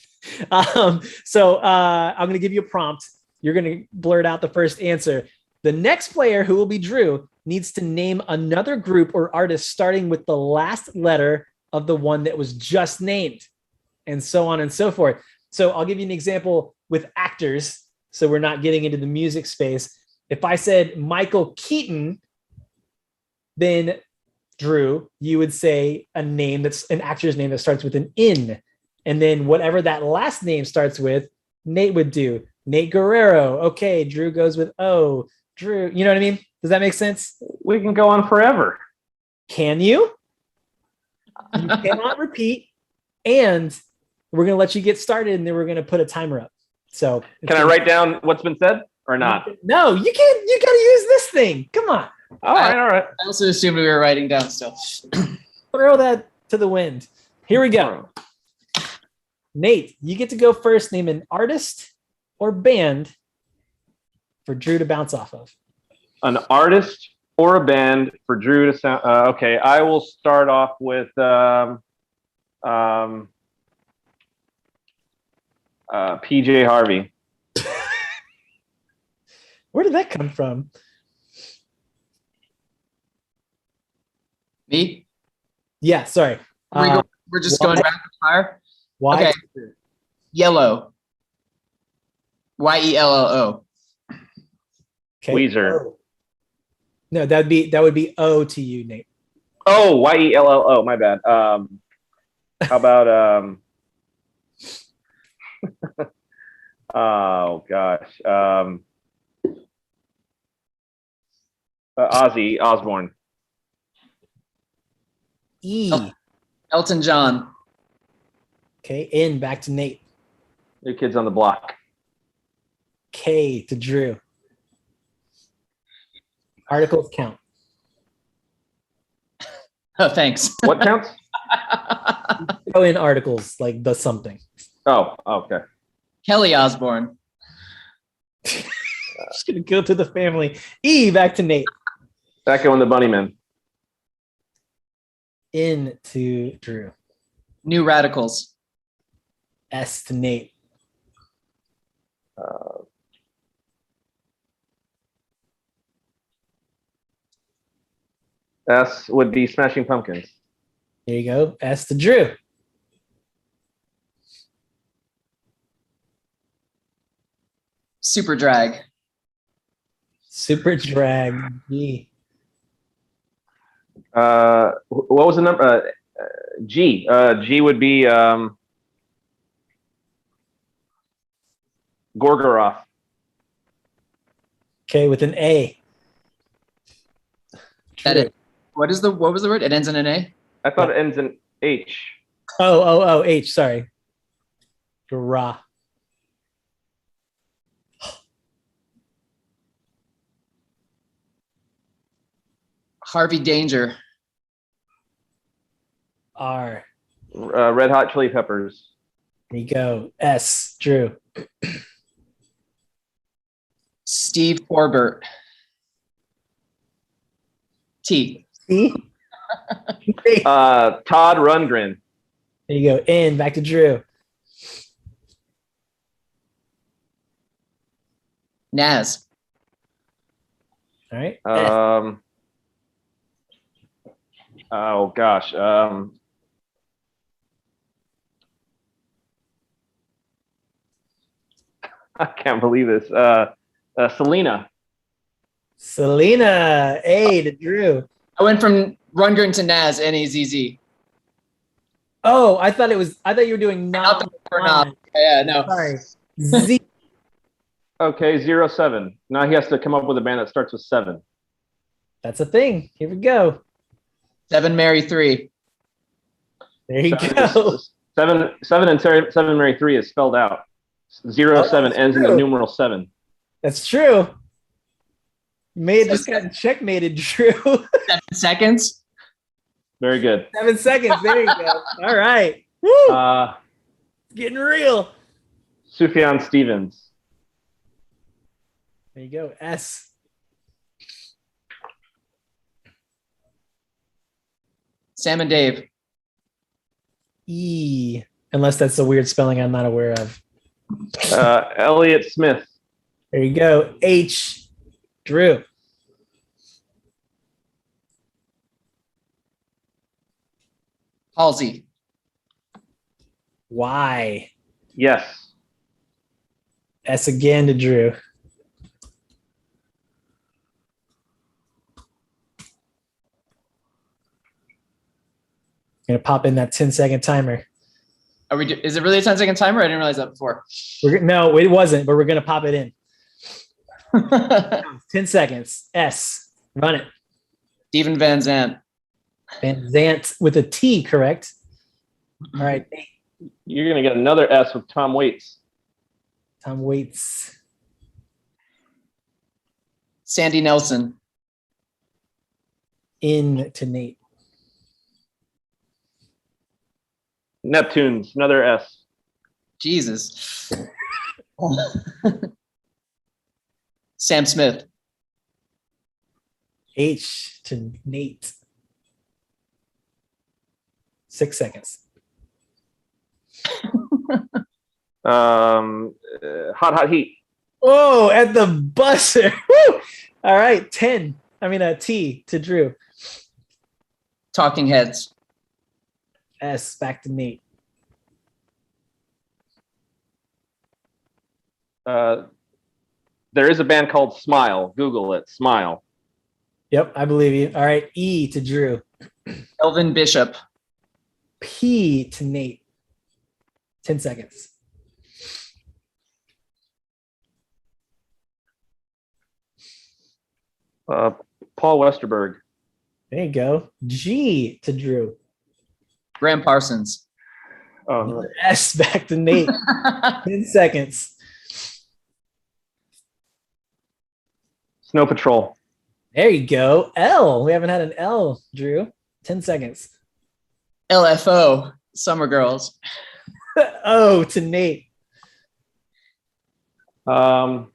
[SPEAKER 2] So I'm going to give you a prompt. You're going to blurt out the first answer. The next player, who will be Drew, needs to name another group or artist starting with the last letter of the one that was just named. and so on and so forth. So I'll give you an example with actors. So we're not getting into the music space. If I said Michael Keaton, then Drew, you would say a name that's an actor's name that starts with an N. And then whatever that last name starts with, Nate would do. Nate Guerrero. Okay, Drew goes with O. Drew, you know what I mean? Does that make sense?
[SPEAKER 8] We can go on forever.
[SPEAKER 2] Can you? You cannot repeat. And we're going to let you get started, and then we're going to put a timer up. So
[SPEAKER 8] Can I write down what's been said or not?
[SPEAKER 2] No, you can't. You got to use this thing. Come on.
[SPEAKER 8] All right.
[SPEAKER 9] I also assumed we were writing down still.
[SPEAKER 2] Throw that to the wind. Here we go. Nate, you get to go first. Name an artist or band for Drew to bounce off of.
[SPEAKER 8] An artist or a band for Drew to sound. Okay, I will start off with PJ Harvey.
[SPEAKER 2] Where did that come from?
[SPEAKER 9] Me?
[SPEAKER 2] Yeah, sorry.
[SPEAKER 9] We're just going rapid fire.
[SPEAKER 2] Why?
[SPEAKER 9] Okay. Yellow. Yello.
[SPEAKER 2] Okay.
[SPEAKER 8] Weezer.
[SPEAKER 2] O. No, that would be O to you, Nate.
[SPEAKER 8] Oh, Yello. My bad. How about oh gosh. Ozzy Osbourne.
[SPEAKER 2] E.
[SPEAKER 9] Elton John.
[SPEAKER 2] Okay, N back to Nate.
[SPEAKER 8] New Kids on the Block.
[SPEAKER 2] K to Drew. Articles count.
[SPEAKER 9] Oh, thanks.
[SPEAKER 8] What counts?
[SPEAKER 2] Throw in articles like the something.
[SPEAKER 8] Oh, okay.
[SPEAKER 9] Kelly Osbourne.
[SPEAKER 2] Just gonna go to the family. E back to Nate.
[SPEAKER 8] Echo and the Bunnymen.
[SPEAKER 2] N to Drew.
[SPEAKER 9] New Radicals.
[SPEAKER 2] S to Nate.
[SPEAKER 8] S would be Smashing Pumpkins.
[SPEAKER 2] There you go. S to Drew.
[SPEAKER 9] Super Drag.
[SPEAKER 2] Super drag. G.
[SPEAKER 8] What was the number? G. G would be Gorgoroth.
[SPEAKER 2] Okay, with an A.
[SPEAKER 9] That it. What was the word? It ends in an A?
[SPEAKER 8] I thought it ends in H.
[SPEAKER 2] Oh, H. Sorry. Gra.
[SPEAKER 9] Harvey Danger.
[SPEAKER 2] R.
[SPEAKER 8] Red Hot Chili Peppers.
[SPEAKER 2] There you go. S. Drew.
[SPEAKER 9] Steve Corbett. T.
[SPEAKER 2] C.
[SPEAKER 8] Todd Rundgren.
[SPEAKER 2] There you go. N. Back to Drew.
[SPEAKER 9] Naz.
[SPEAKER 2] All right.
[SPEAKER 8] Oh gosh. I can't believe this. Selena.
[SPEAKER 2] Selena. A to Drew.
[SPEAKER 9] I went from Rundgren to Naz, Nazz.
[SPEAKER 2] Oh, I thought you were doing not.
[SPEAKER 9] Yeah, no.
[SPEAKER 2] Sorry. Z.
[SPEAKER 8] Okay, 07. Now he has to come up with a band that starts with 7.
[SPEAKER 2] That's a thing. Here we go.
[SPEAKER 9] 7 Mary 3.
[SPEAKER 2] There you go.
[SPEAKER 8] 7 and 7 Mary 3 is spelled out. 07 ends in the numeral 7.
[SPEAKER 2] That's true. You may have just gotten checkmated, Drew.
[SPEAKER 9] 7 seconds.
[SPEAKER 8] Very good.
[SPEAKER 2] 7 seconds. There you go. All right. Woo! Getting real.
[SPEAKER 8] Sufjan Stevens.
[SPEAKER 2] There you go. S.
[SPEAKER 9] Sam and Dave.
[SPEAKER 2] E. Unless that's a weird spelling I'm not aware of.
[SPEAKER 8] Elliott Smith.
[SPEAKER 2] There you go. H. Drew.
[SPEAKER 9] Halsey.
[SPEAKER 2] Y.
[SPEAKER 6] Yes.
[SPEAKER 2] S again to Drew. Gonna pop in that 10-second timer.
[SPEAKER 9] Is it really a 10-second timer? I didn't realize that before.
[SPEAKER 2] No, it wasn't, but we're gonna pop it in. 10 seconds. S. Run it.
[SPEAKER 9] Steven Van Zandt.
[SPEAKER 2] Van Zandt with a T, correct? All right.
[SPEAKER 6] You're gonna get another S with Tom Waits.
[SPEAKER 2] Tom Waits.
[SPEAKER 9] Sandy Nelson.
[SPEAKER 2] In to Nate.
[SPEAKER 6] Neptunes, another S.
[SPEAKER 9] Jesus. Sam Smith.
[SPEAKER 2] H to Nate. 6 seconds.
[SPEAKER 6] Hot Heat.
[SPEAKER 2] Oh, at the buzzer. Woo! All right, 10. I mean, a T to Drew.
[SPEAKER 9] Talking Heads.
[SPEAKER 2] S back to Nate.
[SPEAKER 6] There is a band called Smile. Google it. Smile.
[SPEAKER 2] Yep, I believe you. All right, E to Drew.
[SPEAKER 9] Elvin Bishop.
[SPEAKER 2] P to Nate. 10 seconds.
[SPEAKER 6] Paul Westerberg.
[SPEAKER 2] There you go. G to Drew.
[SPEAKER 9] Graham Parsons.
[SPEAKER 6] Oh,
[SPEAKER 2] S back to Nate. 10 seconds.
[SPEAKER 6] Snow Patrol.
[SPEAKER 2] There you go. L. We haven't had an L, Drew. 10 seconds.
[SPEAKER 9] LFO. Summer Girls.
[SPEAKER 2] O to Nate.
[SPEAKER 6] O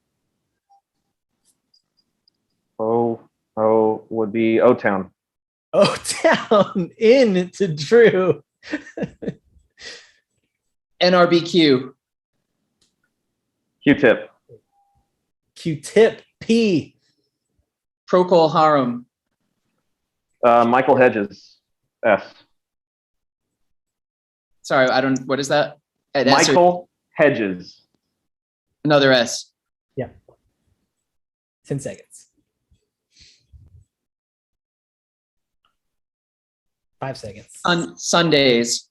[SPEAKER 6] would be O-Town.
[SPEAKER 2] O down. In to Drew.
[SPEAKER 9] NRBQ.
[SPEAKER 6] Q-Tip.
[SPEAKER 2] Q-tip. P.
[SPEAKER 9] Procol Harum.
[SPEAKER 6] Michael Hedges. S.
[SPEAKER 9] Sorry, I don't. What is that? An S or
[SPEAKER 6] Michael Hedges.
[SPEAKER 9] another S.
[SPEAKER 2] 10 seconds. 5 seconds.
[SPEAKER 9] Sundays.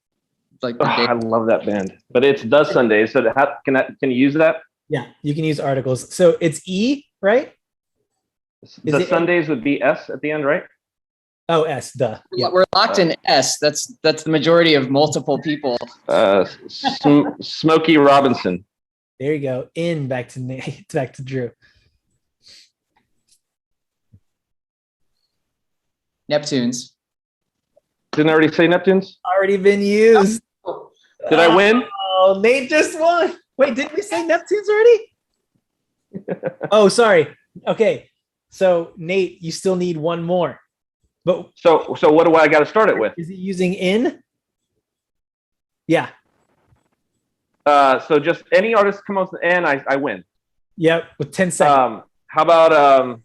[SPEAKER 9] Like the day.
[SPEAKER 6] I love that band, but it's the Sundays. So can you use that?
[SPEAKER 2] Yeah, you can use articles. So it's E, right?
[SPEAKER 6] The Sundays would be S at the end, right?
[SPEAKER 2] Oh, S, duh.
[SPEAKER 9] Yeah, we're locked in S. That's the majority of multiple people.
[SPEAKER 6] Smokey Robinson.
[SPEAKER 2] There you go. In back to Nate, back to Drew.
[SPEAKER 9] Neptunes.
[SPEAKER 6] Didn't I already say Neptunes?
[SPEAKER 2] Already been used.
[SPEAKER 6] Did I win?
[SPEAKER 2] Oh, Nate just won. Wait, didn't we say Neptunes already? Oh, sorry. Okay. So Nate, you still need one more. But
[SPEAKER 6] So what do I got to start it with?
[SPEAKER 2] is he using in? Yeah.
[SPEAKER 6] So just any artist come up with N, I win.
[SPEAKER 2] Yep. With 10 seconds.
[SPEAKER 6] How about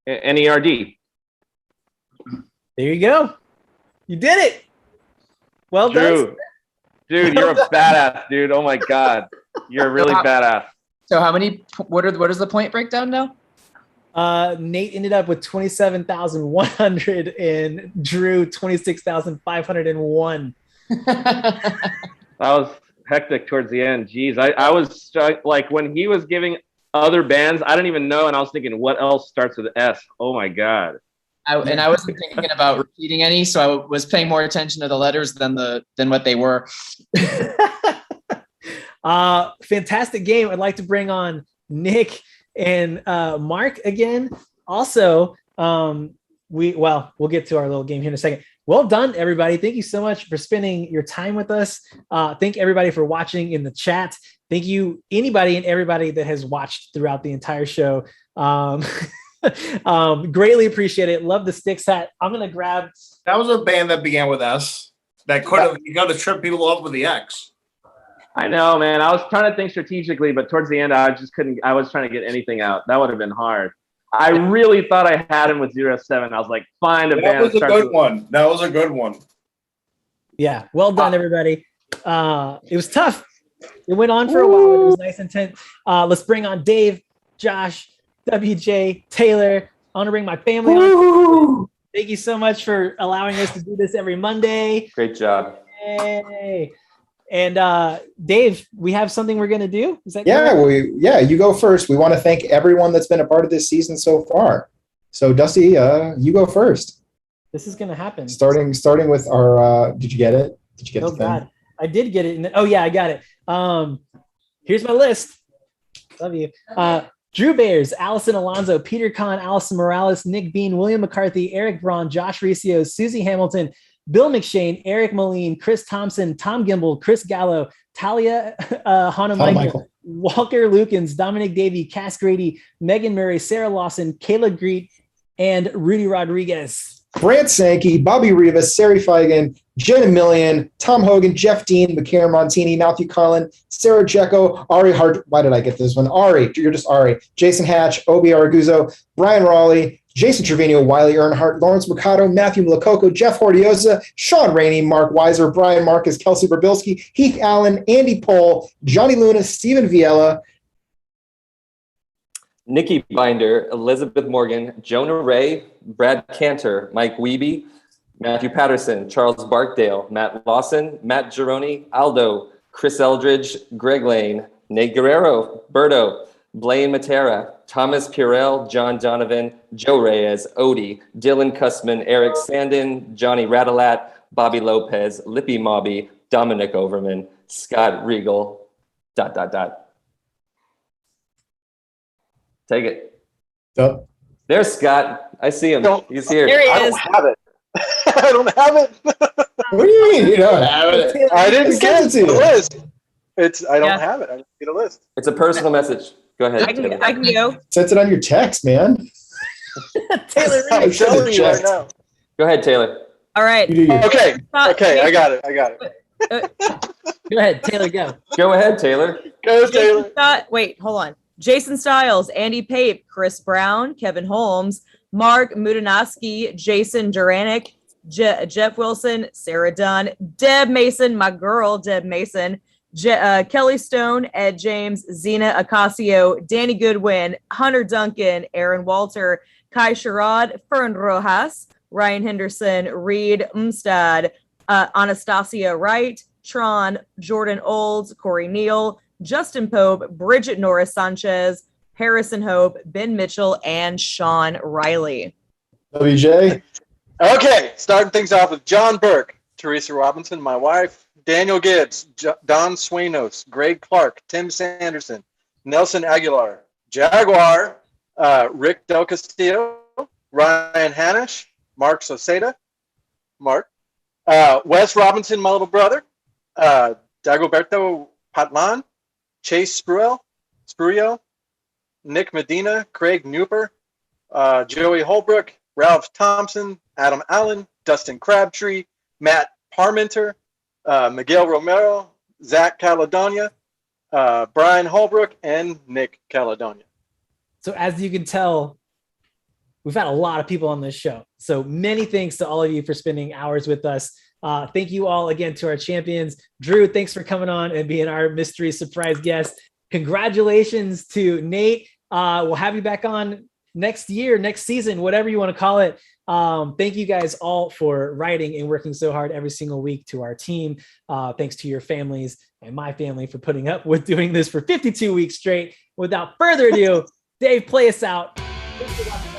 [SPEAKER 6] NERD?
[SPEAKER 2] There you go. You did it. Well done.
[SPEAKER 6] Dude, you're a badass, dude. Oh my God. You're really badass.
[SPEAKER 9] So how many? What is the point breakdown now?
[SPEAKER 2] Nate ended up with 27,100 and Drew 26,501.
[SPEAKER 6] That was hectic towards the end. Jeez, I was like when he was giving other bands, I didn't even know, and I was thinking, what else starts with S? Oh my God.
[SPEAKER 9] I wasn't thinking about repeating any, so I was paying more attention to the letters than what they were.
[SPEAKER 2] Fantastic game. I'd like to bring on Nick and Mark again. Also, we'll get to our little game here in a second. Well done, everybody. Thank you so much for spending your time with us. Thank everybody for watching in the chat. Thank you, anybody and everybody that has watched throughout the entire show. Greatly appreciate it. Love the Sticks hat. I'm gonna grab.
[SPEAKER 10] That was a band that began with S. That could have you got to trip people up with the X.
[SPEAKER 6] I know, man. I was trying to think strategically, but towards the end, I just couldn't. I was trying to get anything out. That would have been hard. I really thought I had him with 07. I was like, find a band.
[SPEAKER 10] That was a good one. That was a good one.
[SPEAKER 2] Yeah, well done, everybody. It was tough. It went on for a while. It was nice and intense. Let's bring on Dave, Josh, WJ, Taylor. I want to bring my family on. Thank you so much for allowing us to do this every Monday.
[SPEAKER 3] Great job.
[SPEAKER 2] Yay. And Dave, we have something we're going to do. Is that
[SPEAKER 1] Yeah,
[SPEAKER 2] correct?
[SPEAKER 1] you go first. We want to thank everyone that's been a part of this season so far. So Dusty, you go first.
[SPEAKER 2] This is going to happen.
[SPEAKER 1] Starting with our, did you get it? Did you get
[SPEAKER 2] Oh
[SPEAKER 1] the thing?
[SPEAKER 2] God, I did get it. Oh yeah, I got it. Here's my list. Love you. Drew Bears, Allison Alonso, Peter Kahn, Allison Morales, Nick Bean, William McCarthy, Eric Braun, Josh Riccio, Susie Hamilton, Bill McShane, Eric Moline, Chris Thompson, Tom Gimble, Chris Gallo, Talia Hanamichael, Walker Lukens, Dominic Davey, Cass Grady, Megan Murray, Sarah Lawson, Kayla Greet, and Rudy Rodriguez.
[SPEAKER 1] Brant Sankey, Bobby Rivas, Sari Feigen, Jenna Millian, Tom Hogan, Jeff Dean, McCarran Montini, Matthew Collin, Sarah Jecko, Ari Hart. Why did I get this one? Ari, you're just Ari. Jason Hatch, Obi Arguzo, Brian Raleigh, Jason Trevino, Wiley Earnhardt, Lawrence Mercado, Matthew Malacoco, Jeff Hortiosa, Sean Rainey, Mark Weiser, Brian Marcus, Kelsey Burbilski, Heath Allen, Andy Pohl, Johnny Luna, Stephen Viella,
[SPEAKER 3] Nikki Binder, Elizabeth Morgan, Jonah Ray, Brad Cantor, Mike Wiebe, Matthew Patterson, Charles Barkdale, Matt Lawson, Matt Gironi, Aldo, Chris Eldridge, Greg Lane, Nate Guerrero, Berto, Blaine Matera, Thomas Purell, John Donovan, Joe Reyes, Odie, Dylan Cussman, Eric Sandin, Johnny Radalat, Bobby Lopez, Lippy Mobby, Dominic Overman, Scott Regal, ... Take it.
[SPEAKER 1] Oh.
[SPEAKER 3] There's Scott. I see him. He's here.
[SPEAKER 9] There he
[SPEAKER 5] I
[SPEAKER 9] is.
[SPEAKER 5] don't have it. I don't have it.
[SPEAKER 1] What do you mean you don't have it?
[SPEAKER 5] I didn't get
[SPEAKER 1] Send it
[SPEAKER 5] the
[SPEAKER 1] to you.
[SPEAKER 5] list. I don't
[SPEAKER 9] Yeah.
[SPEAKER 5] have it. I didn't get a list.
[SPEAKER 3] It's a personal message. Go ahead.
[SPEAKER 9] I
[SPEAKER 3] Taylor.
[SPEAKER 9] can go.
[SPEAKER 1] Send it on your text, man.
[SPEAKER 2] Taylor
[SPEAKER 5] I'm
[SPEAKER 2] Reed.
[SPEAKER 5] telling you right
[SPEAKER 1] checked.
[SPEAKER 5] now.
[SPEAKER 3] Go ahead, Taylor.
[SPEAKER 9] All right.
[SPEAKER 1] You do your
[SPEAKER 5] Okay. Okay. I got it.
[SPEAKER 2] Go ahead, Taylor, go.
[SPEAKER 3] Go ahead, Taylor.
[SPEAKER 5] Go,
[SPEAKER 4] Jason
[SPEAKER 5] Taylor.
[SPEAKER 4] Scott, wait, hold on. Jason Stiles, Andy Pape, Chris Brown, Kevin Holmes, Mark Mudanaski, Jason Duranick, Jeff Wilson, Sarah Dunn, Deb Mason, my girl, Deb Mason, Kelly Stone, Ed James, Zena Acasio, Danny Goodwin, Hunter Duncan, Aaron Walter, Kai Sherrod, Fern Rojas, Ryan Henderson, Reed Umstad, Anastasia Wright, Tron, Jordan Olds, Corey Neal, Justin Pope, Bridget Norris Sanchez, Harrison Hope, Ben Mitchell, and Sean Riley.
[SPEAKER 1] WJ.
[SPEAKER 5] Okay. Starting things off with John Burke, Teresa Robinson, my wife, Daniel Gibbs, Don Swanos, Greg Clark, Tim Sanderson, Nelson Aguilar, Jaguar, Rick Del Castillo, Ryan Hanish, Marc Sauceda, Mark, Wes Robinson, my little brother, Dagoberto Patlan, Chase Spruill, Nick Medina, Craig Newper, Joey Holbrook, Ralph Thompson, Adam Allen, Dustin Crabtree, Matt Parmenter, Miguel Romero, Zach Calidonna, Brian Holbrook, and Nick Calidonna.
[SPEAKER 2] So as you can tell, we've had a lot of people on this show. So many thanks to all of you for spending hours with us. Thank you all again to our champions. Drew, thanks for coming on and being our mystery surprise guest. Congratulations to Nate. We'll have you back on next year, next season, whatever you want to call it. Thank you guys all for writing and working so hard every single week to our team. Thanks to your families and my family for putting up with doing this for 52 weeks straight. Without further ado, Dave, play us out. Thanks for watching.